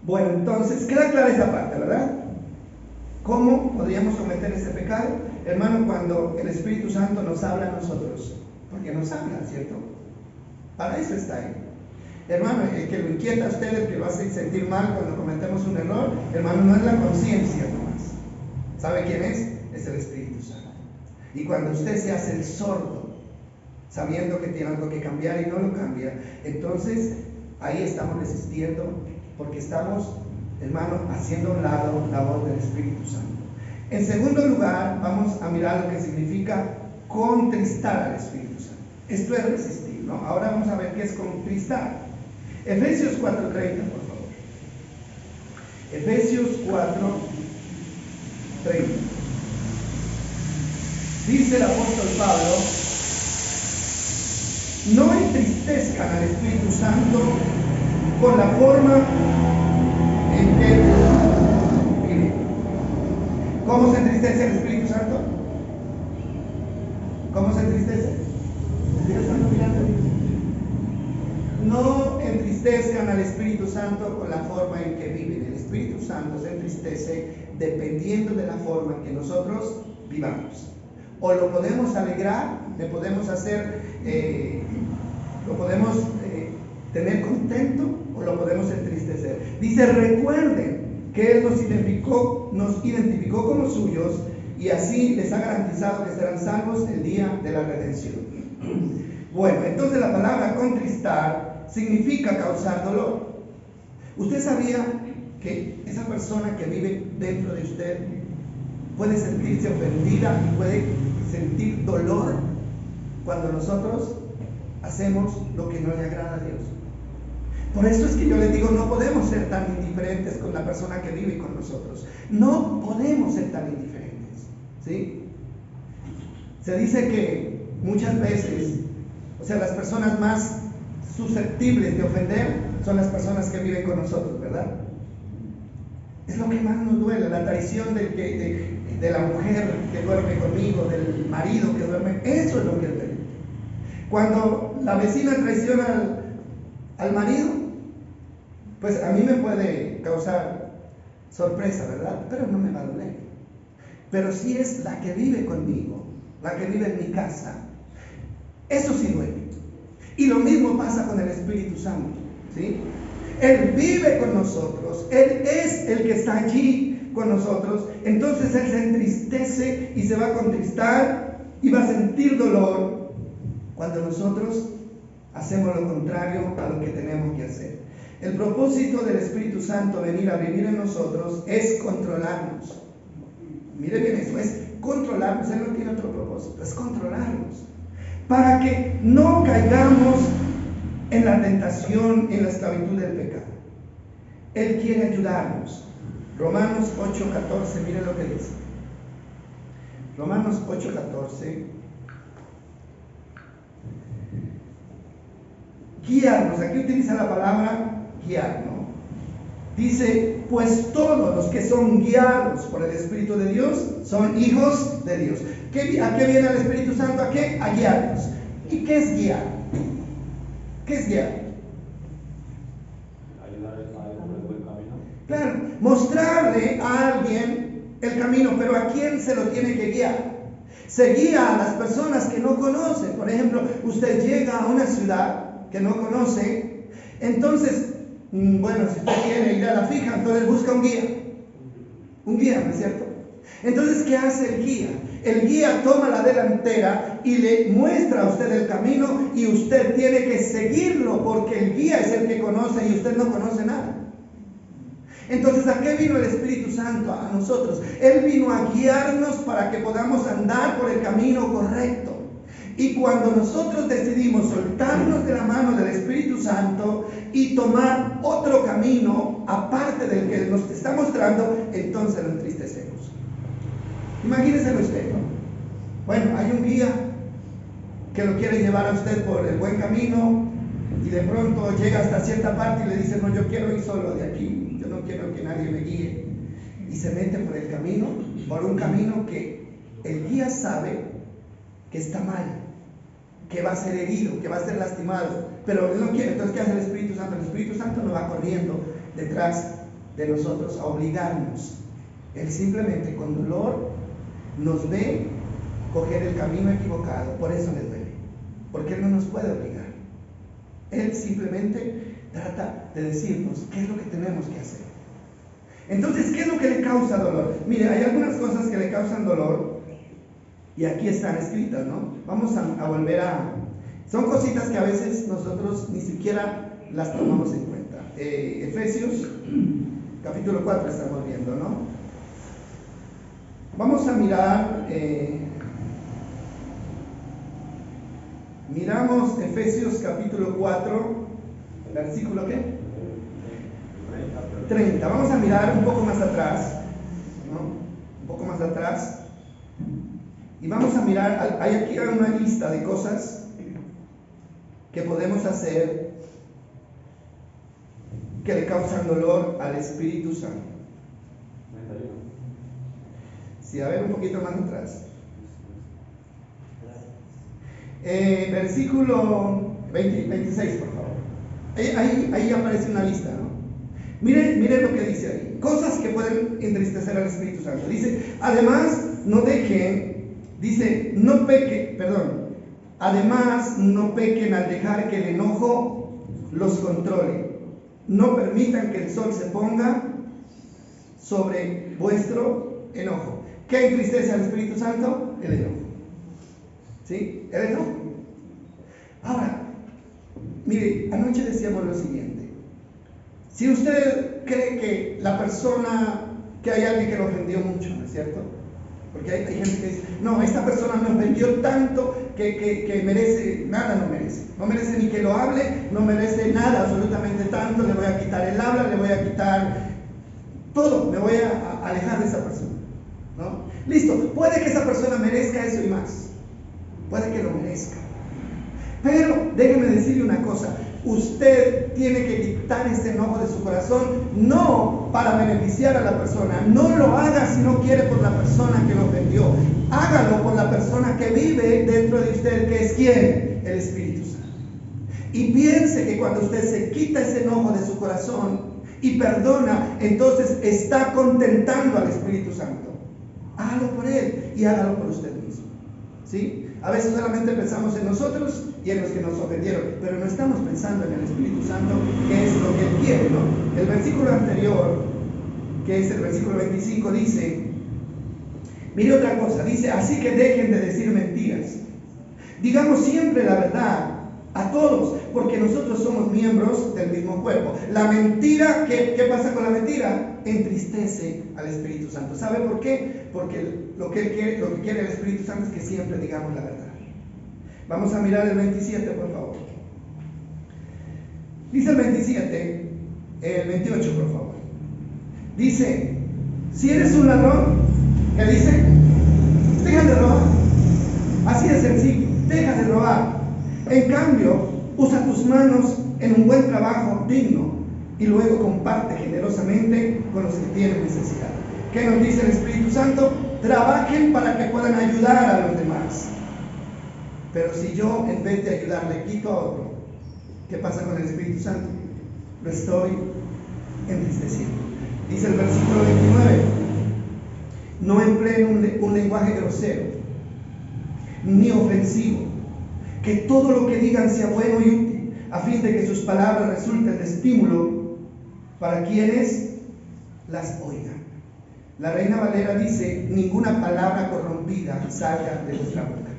Bueno, entonces, queda clara esa parte, ¿verdad? ¿Cómo podríamos cometer ese pecado? Hermano, cuando el Espíritu Santo nos habla a nosotros, porque nos habla, ¿cierto? Para eso está Él. Hermano, el que lo inquieta a usted, el que lo hace sentir mal cuando cometemos un error, hermano, no es la conciencia nomás. ¿Sabe quién es? Es el Espíritu Santo. Y cuando usted se hace el sordo, sabiendo que tiene algo que cambiar y no lo cambia, entonces ahí estamos resistiendo, porque estamos, hermano, haciendo a un lado la voz del Espíritu Santo. En segundo lugar, vamos a mirar lo que significa contristar al Espíritu Santo. Esto es resistir, ¿no? Ahora vamos a ver qué es contristar. Efesios 4:30, por favor. Efesios 4:30. Dice el apóstol Pablo: no entristezcan al Espíritu Santo con la forma en que vive. ¿Cómo se entristece el Espíritu Santo? ¿Cómo se entristece? No entristezcan al Espíritu Santo con la forma en que viven. El Espíritu Santo se entristece dependiendo de la forma en que nosotros vivamos. O lo podemos alegrar, le podemos hacer, lo podemos tener contento, o lo podemos entristecer. Dice: recuerden que Él nos identificó como suyos y así les ha garantizado que serán salvos el día de la redención. Bueno, entonces la palabra contristar significa causar dolor. ¿Usted sabía que esa persona que vive dentro de usted puede sentirse ofendida y puede sentir dolor cuando nosotros hacemos lo que no le agrada a Dios? Por eso es que yo les digo, no podemos ser tan indiferentes con la persona que vive con nosotros. No podemos ser tan indiferentes, ¿sí? Se dice que muchas veces, o sea, las personas más susceptibles de ofender son las personas que viven con nosotros, ¿verdad? Es lo que más nos duele, la traición de la mujer que duerme conmigo, del marido que duerme, eso es lo que duele. Cuando la vecina traiciona al marido, pues a mí me puede causar sorpresa, ¿verdad? Pero no me va a doler. Pero si es la que vive conmigo, la que vive en mi casa, eso sí duele. Y lo mismo pasa con el Espíritu Santo, ¿sí? Él vive con nosotros, Él es el que está allí con nosotros. Entonces Él se entristece y se va a contristar y va a sentir dolor cuando nosotros hacemos lo contrario a lo que tenemos que hacer. El propósito del Espíritu Santo venir a vivir en nosotros es controlarnos. Mire bien eso, es controlarnos. Él no tiene otro propósito, es controlarnos, para que no caigamos en la tentación, en la esclavitud del pecado. Él quiere ayudarnos. Romanos 8:14, mire lo que dice. Romanos 8:14. Guiarnos, aquí utiliza la palabra guiar, ¿no? Dice, pues todos los que son guiados por el Espíritu de Dios son hijos de Dios. ¿A qué viene el Espíritu Santo? ¿A qué? A guiarnos. ¿Y qué es guiar? ¿Qué es guiar? Ayudar a por el buen camino. Claro, mostrarle a alguien el camino, pero ¿a quién se lo tiene que guiar? Se guía a las personas que no conocen. Por ejemplo, usted llega a una ciudad que no conoce, entonces, bueno, si usted quiere ir a la fija, entonces busca un guía, ¿no es cierto? Entonces, ¿qué hace el guía? El guía toma la delantera y le muestra a usted el camino y usted tiene que seguirlo porque el guía es el que conoce y usted no conoce nada. Entonces, ¿a qué vino el Espíritu Santo? A nosotros. Él vino a guiarnos para que podamos andar por el camino correcto. Y cuando nosotros decidimos soltarnos de la mano del Espíritu Santo y tomar otro camino aparte del que nos está mostrando, entonces lo entristecemos. Imagínese usted, ¿no? Bueno, hay un guía que lo quiere llevar a usted por el buen camino y de pronto llega hasta cierta parte y le dice, no, yo quiero ir solo de aquí, yo no quiero que nadie me guíe. Y se mete por el camino, por un camino que el guía sabe que está mal, que va a ser herido, que va a ser lastimado, pero él no quiere. Entonces, ¿qué hace el Espíritu Santo? El Espíritu Santo nos va corriendo detrás de nosotros a obligarnos. Él simplemente con dolor nos ve coger el camino equivocado, por eso le duele, porque Él no nos puede obligar. Él simplemente trata de decirnos qué es lo que tenemos que hacer. Entonces, ¿qué es lo que le causa dolor? Mire, hay algunas cosas que le causan dolor y aquí están escritas, ¿no? Vamos a volver son cositas que a veces nosotros ni siquiera las tomamos en cuenta. Efesios capítulo 4 estamos viendo, ¿no? Vamos a mirar, miramos Efesios capítulo 4, versículo ¿qué? 30. Vamos a mirar un poco más atrás, ¿no? Un poco más atrás. Y vamos a mirar, hay aquí una lista de cosas que podemos hacer que le causan dolor al Espíritu Santo. Sí, a ver un poquito más atrás. Versículo 26, por favor. Ahí aparece una lista, ¿no? Mire lo que dice ahí. Cosas que pueden entristecer al Espíritu Santo. Dice, además, no dejen, dice, no pequen, perdón. Además, no pequen al dejar que el enojo los controle. No permitan que el sol se ponga sobre vuestro enojo. ¿Qué entristece al Espíritu Santo? El enojo. ¿Sí? El enojo. Ahora, mire, anoche decíamos lo siguiente. Si usted cree que la persona, que hay alguien que lo ofendió mucho, ¿no es cierto? Porque hay gente que dice, no, esta persona me ofendió tanto que merece, nada no merece. No merece ni que lo hable, no merece nada, absolutamente tanto. Le voy a quitar el habla, le voy a quitar todo, me voy a alejar de esa persona, ¿no? Listo, puede que esa persona merezca eso y más. Puede que lo merezca. Pero déjeme decirle una cosa. Usted tiene que quitar ese enojo de su corazón, no para beneficiar a la persona. No lo haga si no quiere por la persona que lo ofendió. Hágalo por la persona que vive dentro de usted, que es ¿quién? El Espíritu Santo. Y piense que cuando usted se quita ese enojo de su corazón y perdona, entonces está contentando al Espíritu Santo. Hágalo por Él y hágalo por usted mismo, ¿sí? A veces solamente pensamos en nosotros y en los que nos ofendieron, pero no estamos pensando en el Espíritu Santo, que es lo que Él quiere, ¿no? El versículo anterior, que es el versículo 25, dice, mire otra cosa, dice, así que dejen de decir mentiras. Digamos siempre la verdad a todos, porque nosotros somos miembros del mismo cuerpo. La mentira, ¿qué pasa con la mentira? Entristece al Espíritu Santo. ¿Sabe por qué? Porque lo que quiere el Espíritu Santo es que siempre digamos la verdad. Vamos a mirar el 27, por favor. Dice el 27, el 28, por favor. Dice, si eres un ladrón, ¿qué dice? Deja de robar. Así de sencillo, deja de robar. En cambio, usa tus manos en un buen trabajo digno y luego comparte generosamente con los que tienen necesidad. ¿Qué nos dice el Espíritu Santo? Trabajen para que puedan ayudar a los demás. Pero si yo, en vez de ayudar, le quito a otro, ¿qué pasa con el Espíritu Santo? Lo estoy entristeciendo. Dice el versículo 29, no empleen un lenguaje grosero, ni ofensivo, que todo lo que digan sea bueno y útil, a fin de que sus palabras resulten de estímulo para quienes las oigan. La Reina Valera dice, ninguna palabra corrompida salga de vuestra boca,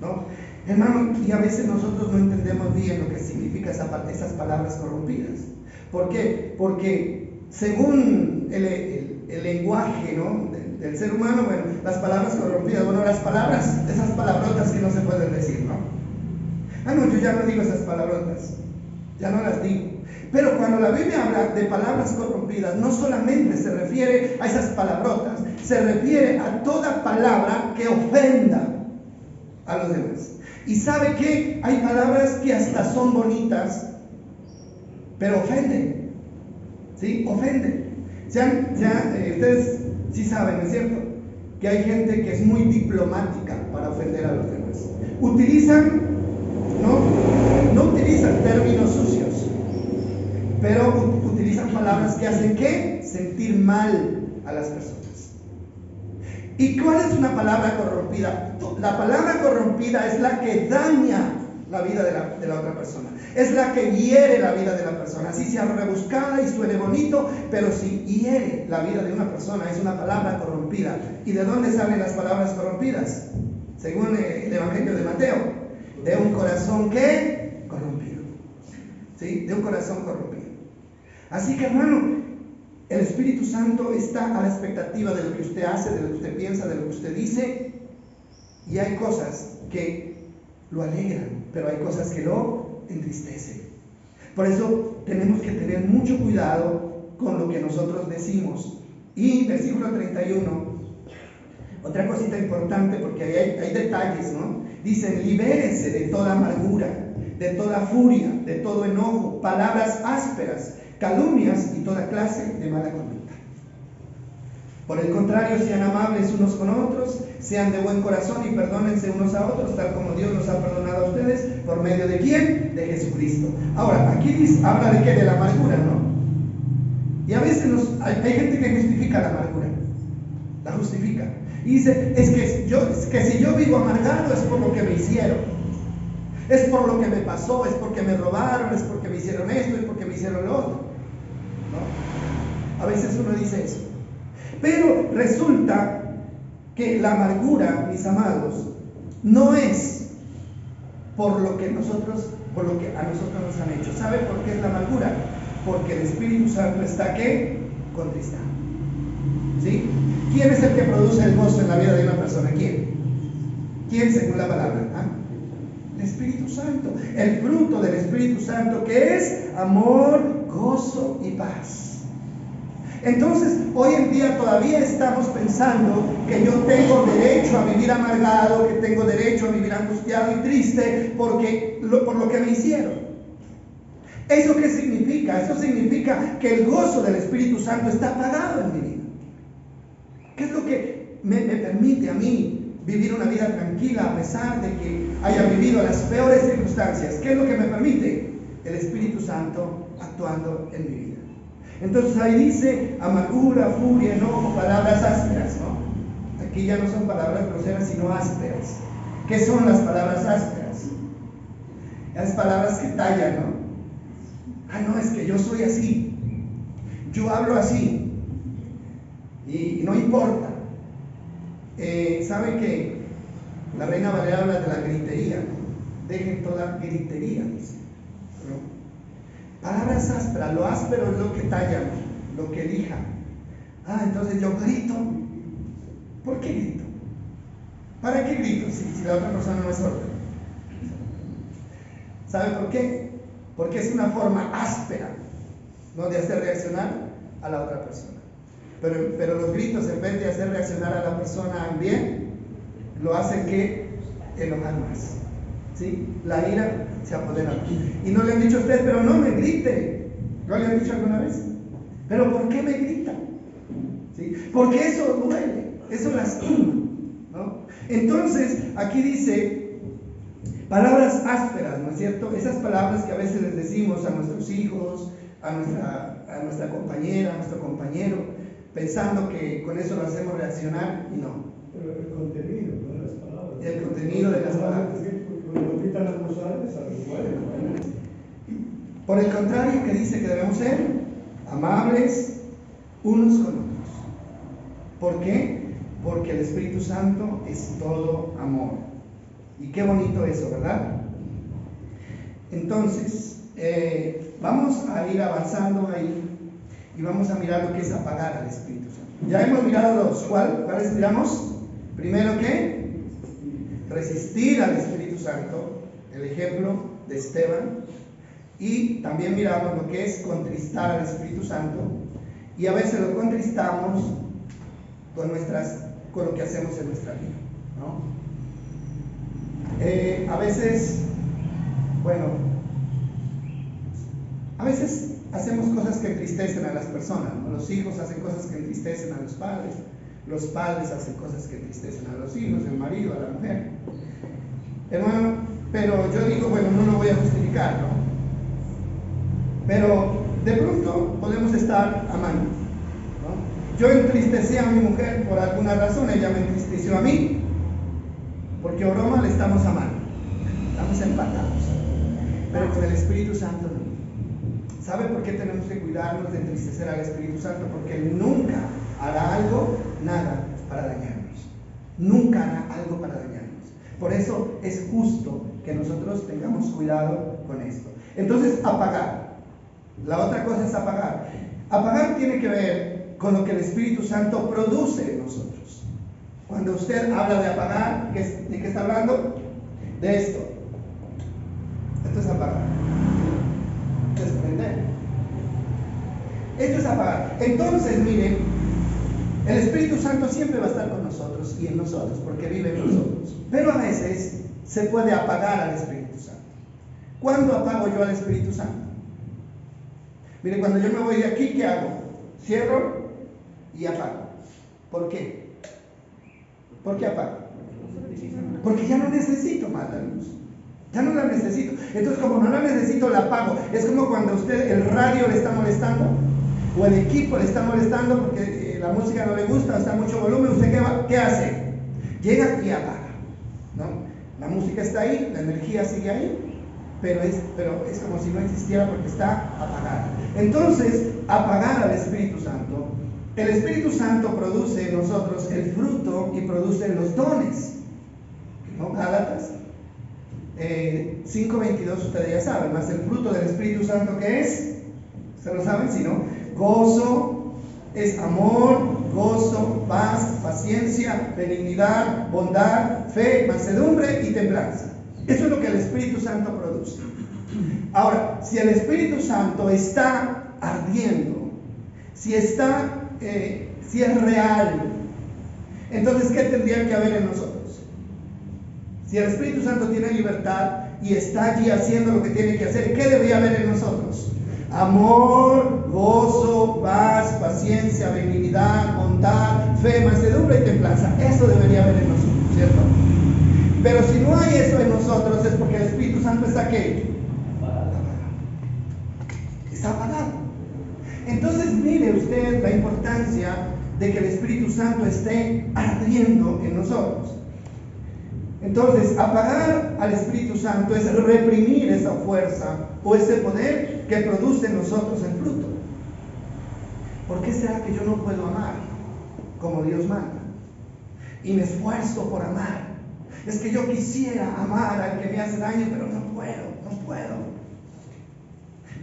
¿no? Hermano, y a veces nosotros no entendemos bien lo que significa esas palabras corrompidas. ¿Por qué? Porque según el lenguaje, ¿no?, del ser humano, bueno, las palabras corrompidas, bueno, las palabras, esas palabrotas que no se pueden decir, ¿no? No, yo ya no digo esas palabrotas, ya no las digo. Pero cuando la Biblia habla de palabras corrompidas, no solamente se refiere a esas palabrotas, se refiere a toda palabra que ofenda a los demás. Y sabe que hay palabras que hasta son bonitas, pero ofenden, ¿sí? Ofenden. Ustedes sí saben, ¿no es cierto?, que hay gente que es muy diplomática para ofender a los demás. No utilizan términos sucios, pero utilizan palabras que hacen ¿qué? Sentir mal a las personas. ¿Y cuál es una palabra corrompida? La palabra corrompida es la que daña la vida de la otra persona. Es la que hiere la vida de la persona. Así sea rebuscada y suene bonito, pero si hiere la vida de una persona, es una palabra corrompida. ¿Y de dónde salen las palabras corrompidas? Según el Evangelio de Mateo, de un corazón ¿qué? Corrompido. ¿Sí? De un corazón corrompido. Así que, hermano, el Espíritu Santo está a la expectativa de lo que usted hace, de lo que usted piensa, de lo que usted dice. Y hay cosas que lo alegran, pero hay cosas que lo entristecen. Por eso tenemos que tener mucho cuidado con lo que nosotros decimos. Y versículo 31, otra cosita importante, porque hay detalles, ¿no? Dicen, libérense de toda amargura, de toda furia, de todo enojo, palabras ásperas, calumnias y toda clase de mala conducta. Por el contrario, sean amables unos con otros, sean de buen corazón y perdónense unos a otros, tal como Dios los ha perdonado a ustedes, ¿por medio de quién? De Jesucristo. Ahora, aquí habla de qué, de la amargura, ¿no? Y a veces hay gente que justifica la amargura, la justifica. Y dice, es que si yo vivo amargado es por lo que me hicieron, es por lo que me pasó, es porque me robaron, es porque me hicieron esto, es porque me hicieron lo otro, ¿no? A veces uno dice eso. Pero resulta que la amargura, mis amados, no es por lo que a nosotros nos han hecho. ¿Sabe por qué es la amargura? Porque el Espíritu Santo está ¿qué? Contristado. ¿Sí? ¿Quién es el que produce el gozo en la vida de una persona? ¿Quién? ¿Quién según la palabra? ¿Ah? El Espíritu Santo. El fruto del Espíritu Santo, que es amor, gozo y paz. Entonces, hoy en día todavía estamos pensando que yo tengo derecho a vivir amargado, que tengo derecho a vivir angustiado y triste por lo que me hicieron. ¿Eso qué significa? Eso significa que el gozo del Espíritu Santo está apagado en mi vida. ¿Qué es lo que me permite a mí vivir una vida tranquila a pesar de que haya vivido las peores circunstancias? ¿Qué es lo que me permite? El Espíritu Santo actuando en mi vida. Entonces ahí dice amargura, furia, enojo, palabras ásperas, ¿no? Aquí ya no son palabras groseras, sino ásperas. ¿Qué son las palabras ásperas? Las palabras que tallan, ¿no? Ah, no, es que yo soy así. Yo hablo así. Y no importa. ¿Sabe que la Reina Valera habla de la gritería? Dejen toda gritería, dice, ¿no? Palabras ásperas, lo áspero es lo que talla, lo que elija. Ah, entonces yo grito. ¿Por qué grito? ¿Para qué grito si la otra persona no es sorda? ¿Sabe por qué? Porque es una forma áspera, ¿no?, de hacer reaccionar a la otra persona. Pero los gritos, en vez de hacer reaccionar a la persona en bien, lo hacen que enojar más. ¿Sí? La ira se apodera. Y no le han dicho a usted, pero no me grite. ¿No le han dicho alguna vez? ¿Pero por qué me grita? ¿Sí? Porque eso duele, eso lastima, ¿no? Entonces, aquí dice palabras ásperas, ¿no es cierto? Esas palabras que a veces les decimos a nuestros hijos, a nuestra compañera, a nuestro compañero, pensando que con eso lo hacemos reaccionar, y no. Pero el contenido, no las palabras. El contenido de las palabras. Cuando quitan las voces, Por el contrario, que dice que debemos ser amables unos con otros. ¿Por qué? Porque el Espíritu Santo es todo amor. Y qué bonito eso, ¿verdad? Entonces, vamos a ir avanzando ahí y vamos a mirar lo que es apagar al Espíritu Santo. Ya hemos mirado dos. ¿Cuáles miramos? Primero, ¿qué? Resistir al Espíritu Santo, el ejemplo de Esteban. Y también miramos lo que es contristar al Espíritu Santo, y a veces lo contristamos con lo que hacemos en nuestra vida, ¿no? A veces hacemos cosas que entristecen a las personas, ¿no? Los hijos hacen cosas que entristecen a los padres hacen cosas que entristecen a los hijos, el marido, a la mujer. Hermano, pero yo digo, bueno, no lo voy a justificar, ¿no? Pero de pronto podemos estar amando, ¿no? Yo entristecí a mi mujer por alguna razón, ella me entristeció a mí, porque oró mal, estamos amando, estamos empatados. Pero con el Espíritu Santo no. ¿Sabe por qué tenemos que cuidarnos de entristecer al Espíritu Santo? Porque Él nunca hará nada para dañarnos. Nunca hará algo para dañarnos. Por eso es justo que nosotros tengamos cuidado con esto. Entonces, apagar. La otra cosa es apagar. Apagar tiene que ver con lo que el Espíritu Santo produce en nosotros. Cuando usted habla de apagar, ¿de qué está hablando? De esto. Esto es apagar. Esto es prender. Esto es apagar. Entonces, miren, el Espíritu Santo siempre va a estar con nosotros y en nosotros, porque vive en nosotros. Pero a veces se puede apagar al Espíritu Santo. ¿Cuándo apago yo al Espíritu Santo? Mire, cuando yo me voy de aquí, ¿qué hago? Cierro y apago. ¿Por qué? ¿Por qué apago? Porque ya no necesito más la luz. Ya no la necesito. Entonces, como no la necesito, la apago. Es como cuando a usted el radio le está molestando, o el equipo le está molestando porque la música no le gusta, está a mucho volumen. ¿Usted qué hace? Llega y apaga, ¿no? La música está ahí, la energía sigue ahí, pero es como si no existiera porque está apagada. Entonces, apagar al Espíritu Santo. El Espíritu Santo produce en nosotros el fruto y produce los dones, ¿no? Gálatas 5:22 ustedes ya saben, más el fruto del Espíritu Santo, ¿qué es? ¿Ustedes lo saben? Si no, gozo, es amor, gozo, paz, paciencia, benignidad, bondad, fe, mansedumbre y templanza. Eso es lo que el Espíritu Santo produce. Ahora, si el Espíritu Santo está ardiendo, si es real, entonces ¿qué tendría que haber en nosotros? Si el Espíritu Santo tiene libertad y está allí haciendo lo que tiene que hacer, ¿qué debería haber en nosotros? Amor, gozo, paz, paciencia, benignidad, bondad, fe, mansedumbre y templanza. Eso debería haber en nosotros, ¿cierto? Pero si no hay eso en nosotros, es porque el Espíritu Santo está ¿qué? Está apagado. Entonces mire usted la importancia de que el Espíritu Santo esté ardiendo en nosotros. Entonces, apagar al Espíritu Santo es reprimir esa fuerza o ese poder que produce en nosotros el fruto. ¿Por qué será que yo no puedo amar como Dios manda? Y me esfuerzo por amar. Es que yo quisiera amar al que me hace daño, pero no puedo.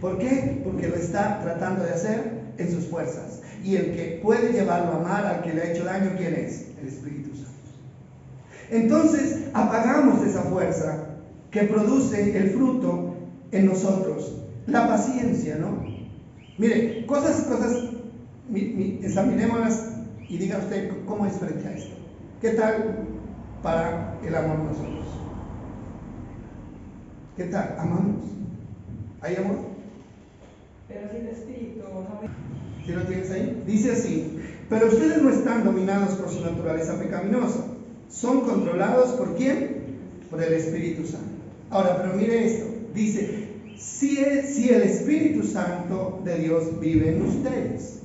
¿Por qué? Porque lo está tratando de hacer en sus fuerzas. Y el que puede llevarlo a amar al que le ha hecho daño, ¿quién es? El Espíritu Santo. Entonces, apagamos esa fuerza que produce el fruto en nosotros. La paciencia, ¿no? Mire, examinémoslas y diga usted cómo es frente a esto. ¿Qué tal para el amor nosotros? ¿Qué tal? ¿Amamos? ¿Hay amor? Pero si el Espíritu no... ¿Sí lo tienes ahí? Dice así: pero ustedes no están dominados por su naturaleza pecaminosa. Son controlados ¿por quién? Por el Espíritu Santo. Ahora, pero mire esto. Dice, si el Espíritu Santo de Dios vive en ustedes.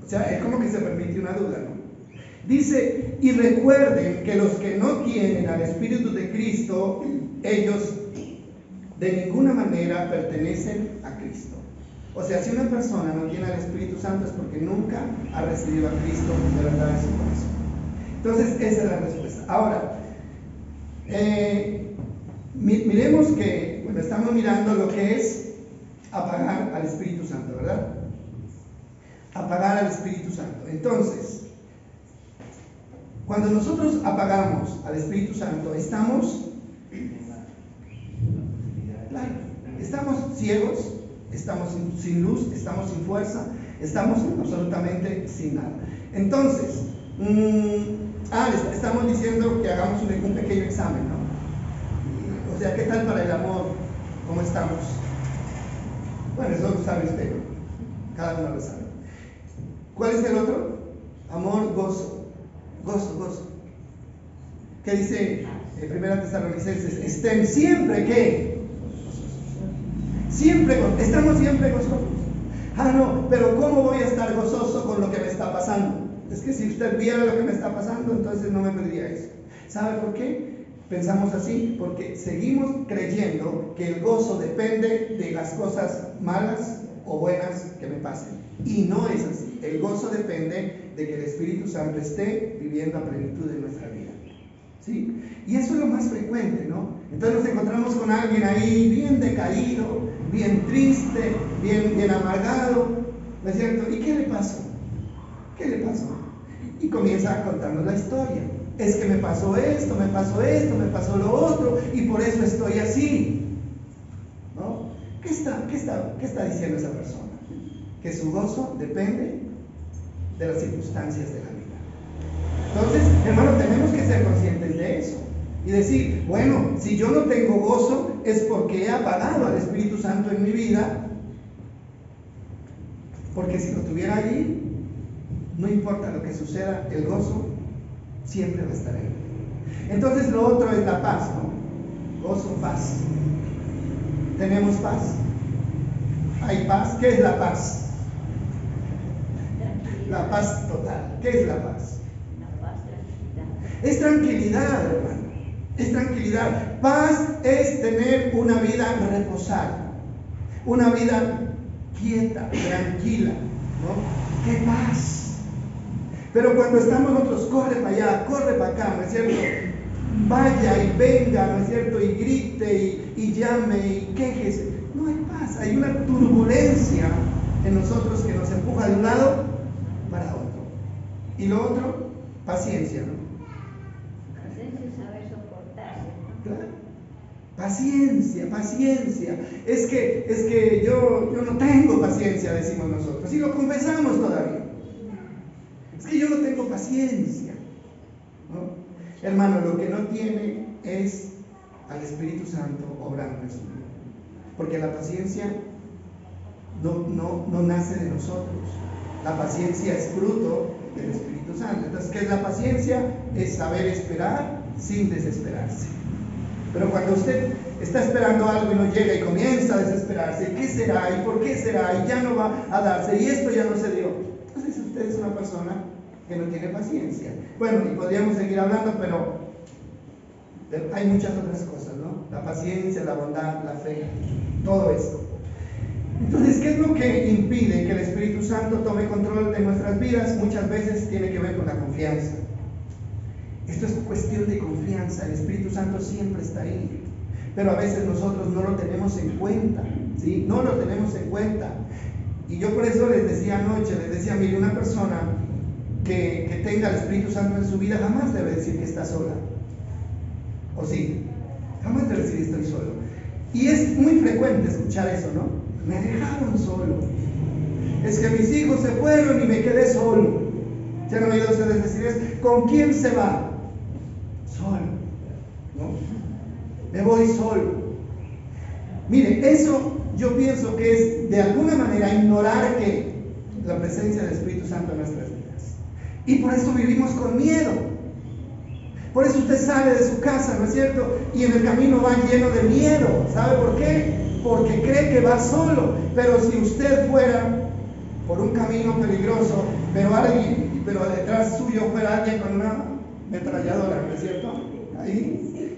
O sea, es como que se permite una duda, ¿no? Dice, y recuerden que los que no tienen al Espíritu de Cristo, ellos de ninguna manera pertenecen a Cristo. O sea, si una persona no tiene al Espíritu Santo es porque nunca ha recibido a Cristo de verdad en su corazón. Entonces, esa es la respuesta. Ahora, miremos que, bueno, estamos mirando lo que es apagar al Espíritu Santo, ¿verdad? Apagar al Espíritu Santo. Entonces, cuando nosotros apagamos al Espíritu Santo, estamos ciegos, estamos sin luz, estamos sin fuerza, estamos absolutamente sin nada. Entonces, estamos diciendo que hagamos un pequeño examen, ¿no? O sea, ¿qué tal para el amor? ¿Cómo estamos? Bueno, eso lo sabe usted, ¿no? Cada uno lo sabe. ¿Cuál es el otro? Amor, gozo. Gozo. ¿Qué dice 1 Tesalonicenses? Estén siempre, ¿qué? Siempre, estamos siempre gozosos. No, pero ¿cómo voy a estar gozoso con lo que me está pasando? Es que si usted viera lo que me está pasando, entonces no me pediría eso. ¿Sabe por qué? Pensamos así, porque seguimos creyendo que el gozo depende de las cosas malas o buenas que me pasen. Y no es así. El gozo depende de que el Espíritu Santo esté viviendo a plenitud en nuestra vida. ¿Sí? Y eso es lo más frecuente, ¿no? Entonces nos encontramos con alguien ahí bien decaído, bien triste, bien amargado, ¿no es cierto? ¿Y qué le pasó? Y comienza a contarnos la historia. Es que me pasó esto, me pasó lo otro, y por eso estoy así, ¿no? ¿Qué está diciendo esa persona? Que su gozo depende de las circunstancias de la vida. Entonces, hermano, tenemos que ser conscientes de eso y decir, bueno, si yo no tengo gozo es porque he apagado al Espíritu Santo en mi vida, porque si lo tuviera allí, no importa lo que suceda, el gozo siempre va a estar ahí. Entonces lo otro es la paz, ¿no? Gozo, paz. ¿Tenemos paz? ¿Hay paz? ¿Qué es la paz? La paz total. ¿Qué es la paz? Es tranquilidad, hermano. Es tranquilidad. Paz es tener una vida reposada, una vida quieta, tranquila, ¿no? ¡Qué paz! Pero cuando estamos nosotros, corre para allá, corre para acá, ¿no es cierto? vaya y venga, ¿no es cierto? Y grite y llame y quéjese. No hay paz, hay una turbulencia en nosotros que nos empuja de un lado para otro. Y lo otro, paciencia, ¿no? Paciencia es saber soportarse, ¿no? Claro. Paciencia. Es que yo no tengo paciencia, decimos nosotros. Y lo confesamos todavía. Es que yo no tengo paciencia, ¿no? Hermano, lo que no tiene es al Espíritu Santo obrando en su vida. Porque la paciencia no nace de nosotros. La paciencia es fruto del Espíritu Santo. Entonces, ¿qué es la paciencia? Es saber esperar sin desesperarse. Pero cuando usted está esperando algo y no llega y comienza a desesperarse, ¿qué será? ¿Y por qué será? Y ya no va a darse, y esto ya no se dio. Entonces usted es una persona que no tiene paciencia. Bueno, y podríamos seguir hablando, pero hay muchas otras cosas, ¿no? La paciencia, la bondad, la fe, todo esto. Entonces, ¿qué es lo que impide que el Espíritu Santo tome control de nuestras vidas? Muchas veces tiene que ver con la confianza. Esto es cuestión de confianza. El Espíritu Santo siempre está ahí, pero a veces nosotros no lo tenemos en cuenta, ¿sí? No lo tenemos en cuenta. Y yo por eso les decía anoche, mire, una persona que tenga el Espíritu Santo en su vida jamás debe decir que está sola. ¿O sí? Jamás debe decir estoy solo. Y es muy frecuente escuchar eso, ¿no? Me dejaron solo. Es que mis hijos se fueron y me quedé solo. ¿Se han oído ustedes decir eso? ¿Con quién se va? Solo, ¿no? Me voy solo. Mire, eso yo pienso que es de alguna manera ignorar que la presencia del Espíritu Santo en nuestras vidas. Y por eso vivimos con miedo. Por eso usted sale de su casa, ¿no es cierto? Y en el camino va lleno de miedo. ¿Sabe por qué? Porque cree que va solo. Pero si usted fuera por un camino peligroso, pero detrás suyo fuera alguien con una ametralladora, ¿no es cierto? Ahí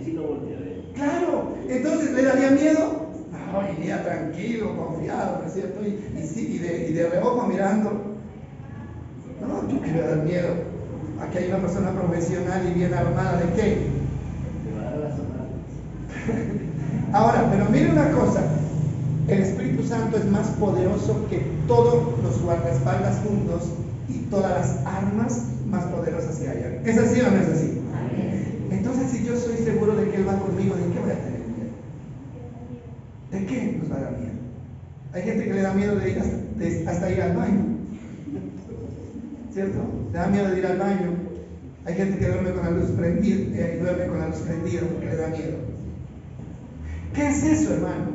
sí lo volteé a ver. Claro, entonces le daría miedo. No, iría tranquilo, confiado, ¿no es cierto? Y de reojo mirando. No, yo quiero dar miedo. Aquí hay una persona profesional y bien armada, ¿de qué? Me va a dar la zona. Ahora, pero mire una cosa. El Espíritu Santo es más poderoso que todos los guardaespaldas juntos y todas las armas más poderosas que hayan. ¿Es así o no es así? Entonces, si yo soy seguro de que Él va conmigo, ¿de qué voy a tener miedo? ¿De qué nos va a dar miedo? Hay gente que le da miedo de ir hasta ir al baño, ¿cierto? Le da miedo de ir al baño. Hay gente que duerme con la luz prendida, porque le da miedo. ¿Qué es eso, hermano?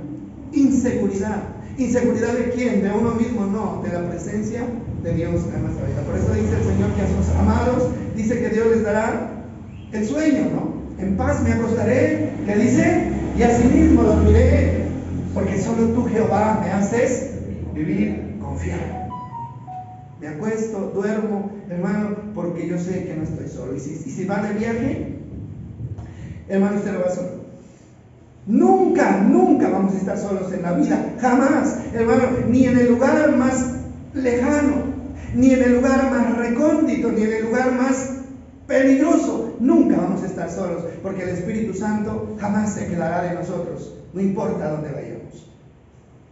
Inseguridad. ¿Inseguridad de quién? De uno mismo, no, de la presencia de Dios en nuestra vida. Por eso dice el Señor que a sus amados, dice que Dios les dará el sueño, ¿no? En paz me acostaré, ¿qué dice? Y asimismo dormiré, porque solo tú, Jehová, me haces vivir confiado. Me acuesto, duermo, hermano, porque yo sé que no estoy solo. Y si va de viaje, hermano, usted no va solo. Nunca vamos a estar solos en la vida, jamás, hermano, ni en el lugar más lejano, ni en el lugar más recóndito, ni en el lugar más peligroso. Nunca vamos a estar solos, porque el Espíritu Santo jamás se quedará de nosotros, no importa dónde vayamos,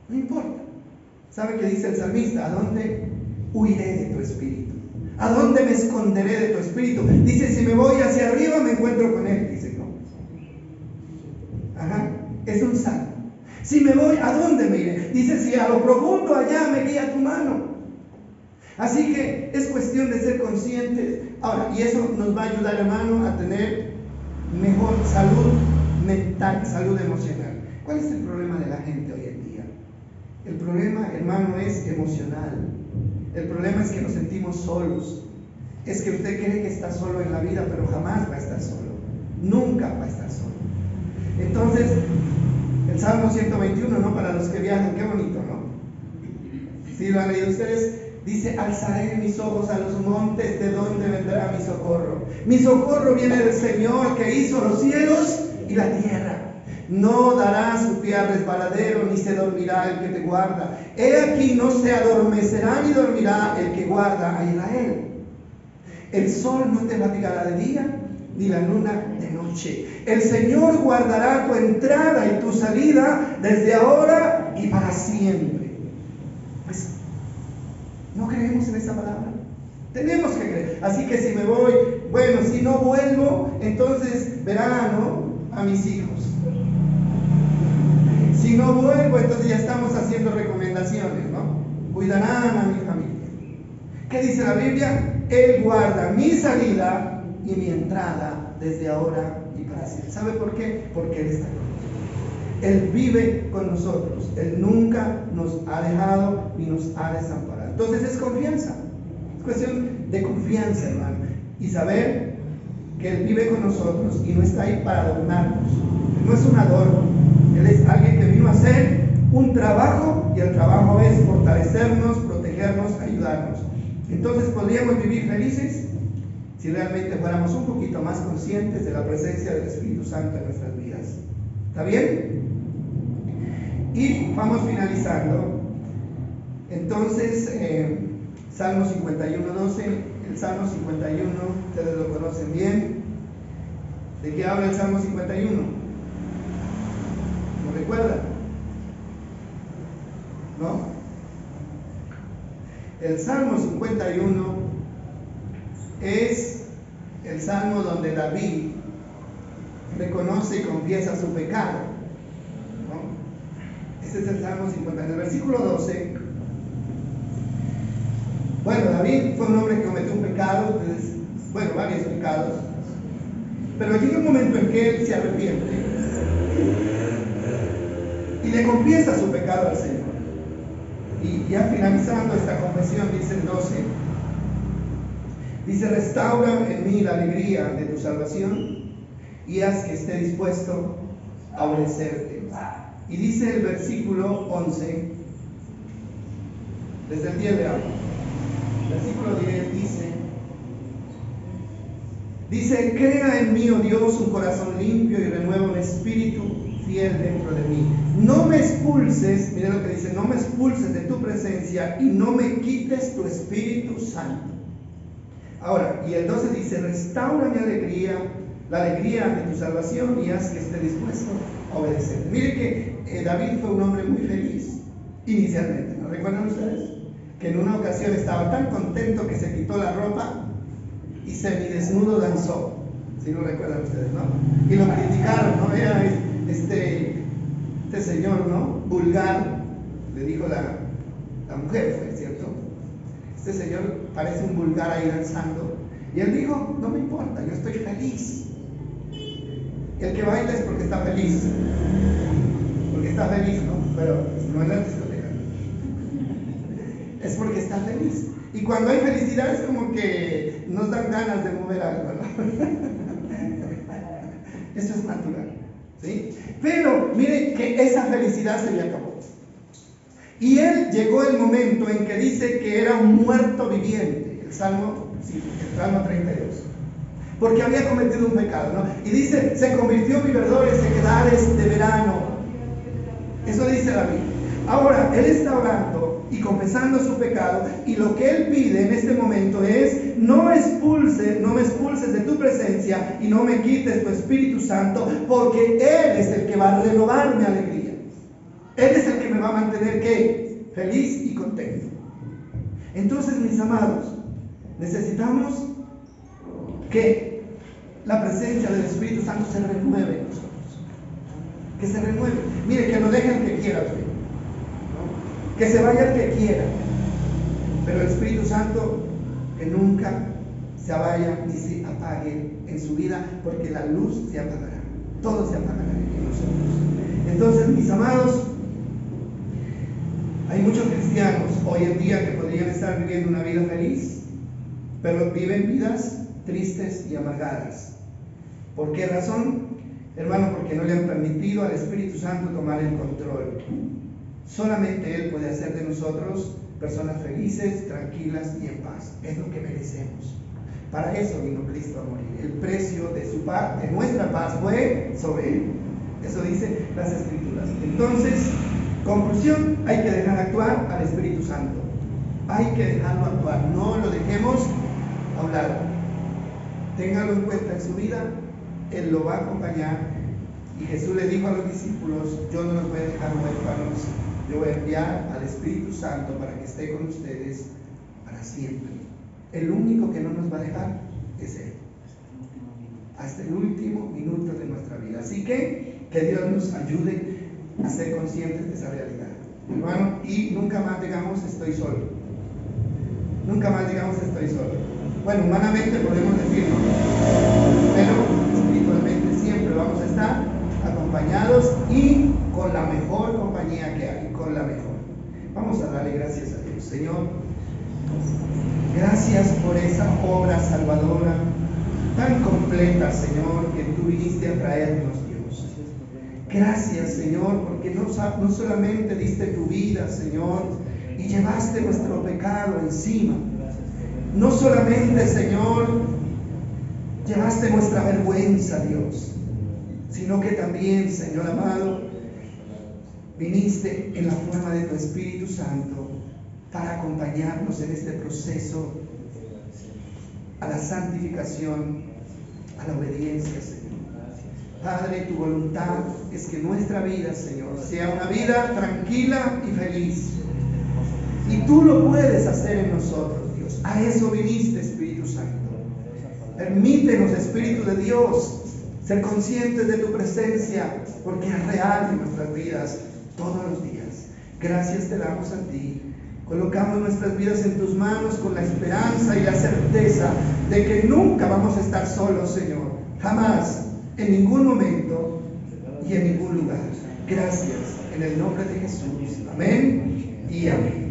no importa. ¿Sabe qué dice el salmista? ¿A dónde huiré de tu Espíritu? ¿A dónde me esconderé de tu Espíritu? Dice, si me voy hacia arriba me encuentro con Él, dice, ¿no? Ajá, es un salmo. Si me voy, ¿a dónde me iré? Dice, si a lo profundo allá me guía tu mano. Así que es cuestión de ser conscientes. Ahora, y eso nos va a ayudar, hermano, a tener mejor salud mental, salud emocional. ¿Cuál es el problema de la gente hoy en día? El problema, hermano, es emocional. El problema es que nos sentimos solos. Es que usted cree que está solo en la vida, pero jamás va a estar solo. Nunca va a estar solo. Entonces, el Salmo 121, ¿no? Para los que viajan, qué bonito, ¿no? ¿Sí lo han leído ustedes? Dice, alzaré mis ojos a los montes, ¿de dónde vendrá mi socorro? Mi socorro viene del Señor, que hizo los cielos y la tierra. No dará su pie a resbaladero, ni se dormirá el que te guarda. He aquí, no se adormecerá ni dormirá el que guarda a Israel. El sol no te fatigará de día, ni la luna de noche. El Señor guardará tu entrada y tu salida desde ahora y para siempre. Pues, ¿no creemos en esa palabra? Tenemos que creer. Así que si me voy, bueno, si no vuelvo, entonces verano a mis hijos. Si no vuelvo, entonces ya estamos haciendo recomendaciones, ¿no? Cuidarán a mi familia. ¿Qué dice la Biblia? Él guarda mi salida y mi entrada desde ahora y para siempre. ¿Sabe por qué? Porque Él está con nosotros. Él vive con nosotros. Él nunca nos ha dejado ni nos ha desamparado. Entonces es confianza. Es cuestión de confianza, hermano. Y saber que Él vive con nosotros y no está ahí para adornarnos. No es un adorno. Él es alguien que vino a hacer un trabajo y el trabajo es fortalecernos, protegernos, ayudarnos. Entonces podríamos vivir felices si realmente fuéramos un poquito más conscientes de la presencia del Espíritu Santo en nuestras vidas. ¿Está bien? Y vamos finalizando. Entonces, Salmo 51:12, el Salmo 51, ustedes lo conocen bien. ¿De qué habla el Salmo 51? ¿Lo recuerdan? ¿No? El Salmo 51 es el Salmo donde David reconoce y confiesa su pecado, ¿no? Este es el Salmo 51. En el versículo 12, bueno, David fue un hombre que cometió un pecado, bueno, varios pecados, pero llega un momento en que él se arrepiente y le confiesa su pecado al Señor. Y ya finalizando esta confesión, dice el 12, dice: restaura en mí la alegría de tu salvación y haz que esté dispuesto a obedecerte. Y dice el versículo 11, desde el 10 de abajo, versículo 10 dice: crea en mí, oh Dios, un corazón limpio y renueva un espíritu fiel dentro de mí. No me expulses, mira lo que dice, no me expulses de tu presencia y no me quites tu Espíritu Santo. Ahora, y el 12 dice: restaura mi alegría, la alegría de tu salvación y haz que esté dispuesto a obedecer. Mire que David fue un hombre muy feliz inicialmente, ¿no recuerdan ustedes? Que en una ocasión estaba tan contento que se quitó la ropa y semidesnudo danzó. Si no recuerdan ustedes, ¿no? Y lo criticaron, ¿no? Era este señor, ¿no? Vulgar, le dijo la mujer, fue, ¿cierto? Este señor parece un vulgar ahí danzando. Y él dijo: no me importa, yo estoy feliz. El que baila es porque está feliz. Porque está feliz, ¿no? Pero pues, no en la discoteca. Es porque está feliz. Y cuando hay felicidad es como que nos dan ganas de mover algo, ¿no? Eso es natural, ¿sí? Pero mire que esa felicidad se le acabó. Y él llegó el momento en que dice que era un muerto viviente. El Salmo 32. Porque había cometido un pecado, ¿no? Y dice: se convirtió mi verdor en sequedades de verano. Eso dice la Biblia. Ahora, él está orando y confesando su pecado, y lo que él pide en este momento es: no me expulses de tu presencia y no me quites tu Espíritu Santo, porque Él es el que va a renovar mi alegría. Él es el que me va a mantener, ¿qué? Feliz y contento. Entonces, mis amados, necesitamos que la presencia del Espíritu Santo se renueve en nosotros. Que se renueve. Mire, que no deje el que quiera, ¿no? Que se vaya el que quiera. Pero el Espíritu Santo que nunca se vaya ni se apague en su vida, porque la luz se apagará. Todo se apagará en nosotros. Entonces, mis amados, hay muchos cristianos hoy en día que podrían estar viviendo una vida feliz, pero viven vidas tristes y amargadas. ¿Por qué razón? Hermano, porque no le han permitido al Espíritu Santo tomar el control. Solamente Él puede hacer de nosotros personas felices, tranquilas y en paz. Es lo que merecemos. Para eso vino Cristo a morir. El precio de su paz, de nuestra paz, fue sobre Él. Eso dice las Escrituras. Entonces, conclusión: hay que dejar actuar al Espíritu Santo. Hay que dejarlo actuar. No lo dejemos a un lado. téngalo en cuenta en su vida, Él lo va a acompañar. Y Jesús le dijo a los discípulos, yo no los voy a dejar huérfanos, yo voy a enviar al Espíritu Santo para que esté con ustedes para siempre. El único que no nos va a dejar es Él, hasta el último minuto de nuestra vida. Así que Dios nos ayude a ser conscientes de esa realidad, hermano, y nunca más digamos estoy solo. Nunca más digamos estoy solo. Bueno, humanamente podemos decirlo, pero espiritualmente siempre vamos a estar acompañados y con la mejor compañía que hay, con la mejor. Vamos a darle gracias a Dios. Señor, gracias por esa obra salvadora tan completa, Señor, que tú viniste a traernos, Dios. Gracias, Señor, porque no solamente diste tu vida, Señor, y llevaste nuestro pecado encima. No solamente, Señor, llevaste nuestra vergüenza, Dios, sino que también, Señor amado, viniste en la forma de tu Espíritu Santo para acompañarnos en este proceso a la santificación, a la obediencia, Señor. Padre, tu voluntad es que nuestra vida, Señor, sea una vida tranquila y feliz. Y tú lo puedes hacer en nosotros, Dios. A eso viniste, Espíritu Santo. Permítenos, Espíritu de Dios, ser conscientes de tu presencia, porque es real en nuestras vidas todos los días. Gracias te damos a ti. Colocamos nuestras vidas en tus manos con la esperanza y la certeza de que nunca vamos a estar solos, Señor. Jamás, en ningún momento y en ningún lugar. Gracias, en el nombre de Jesús. Amén y amén.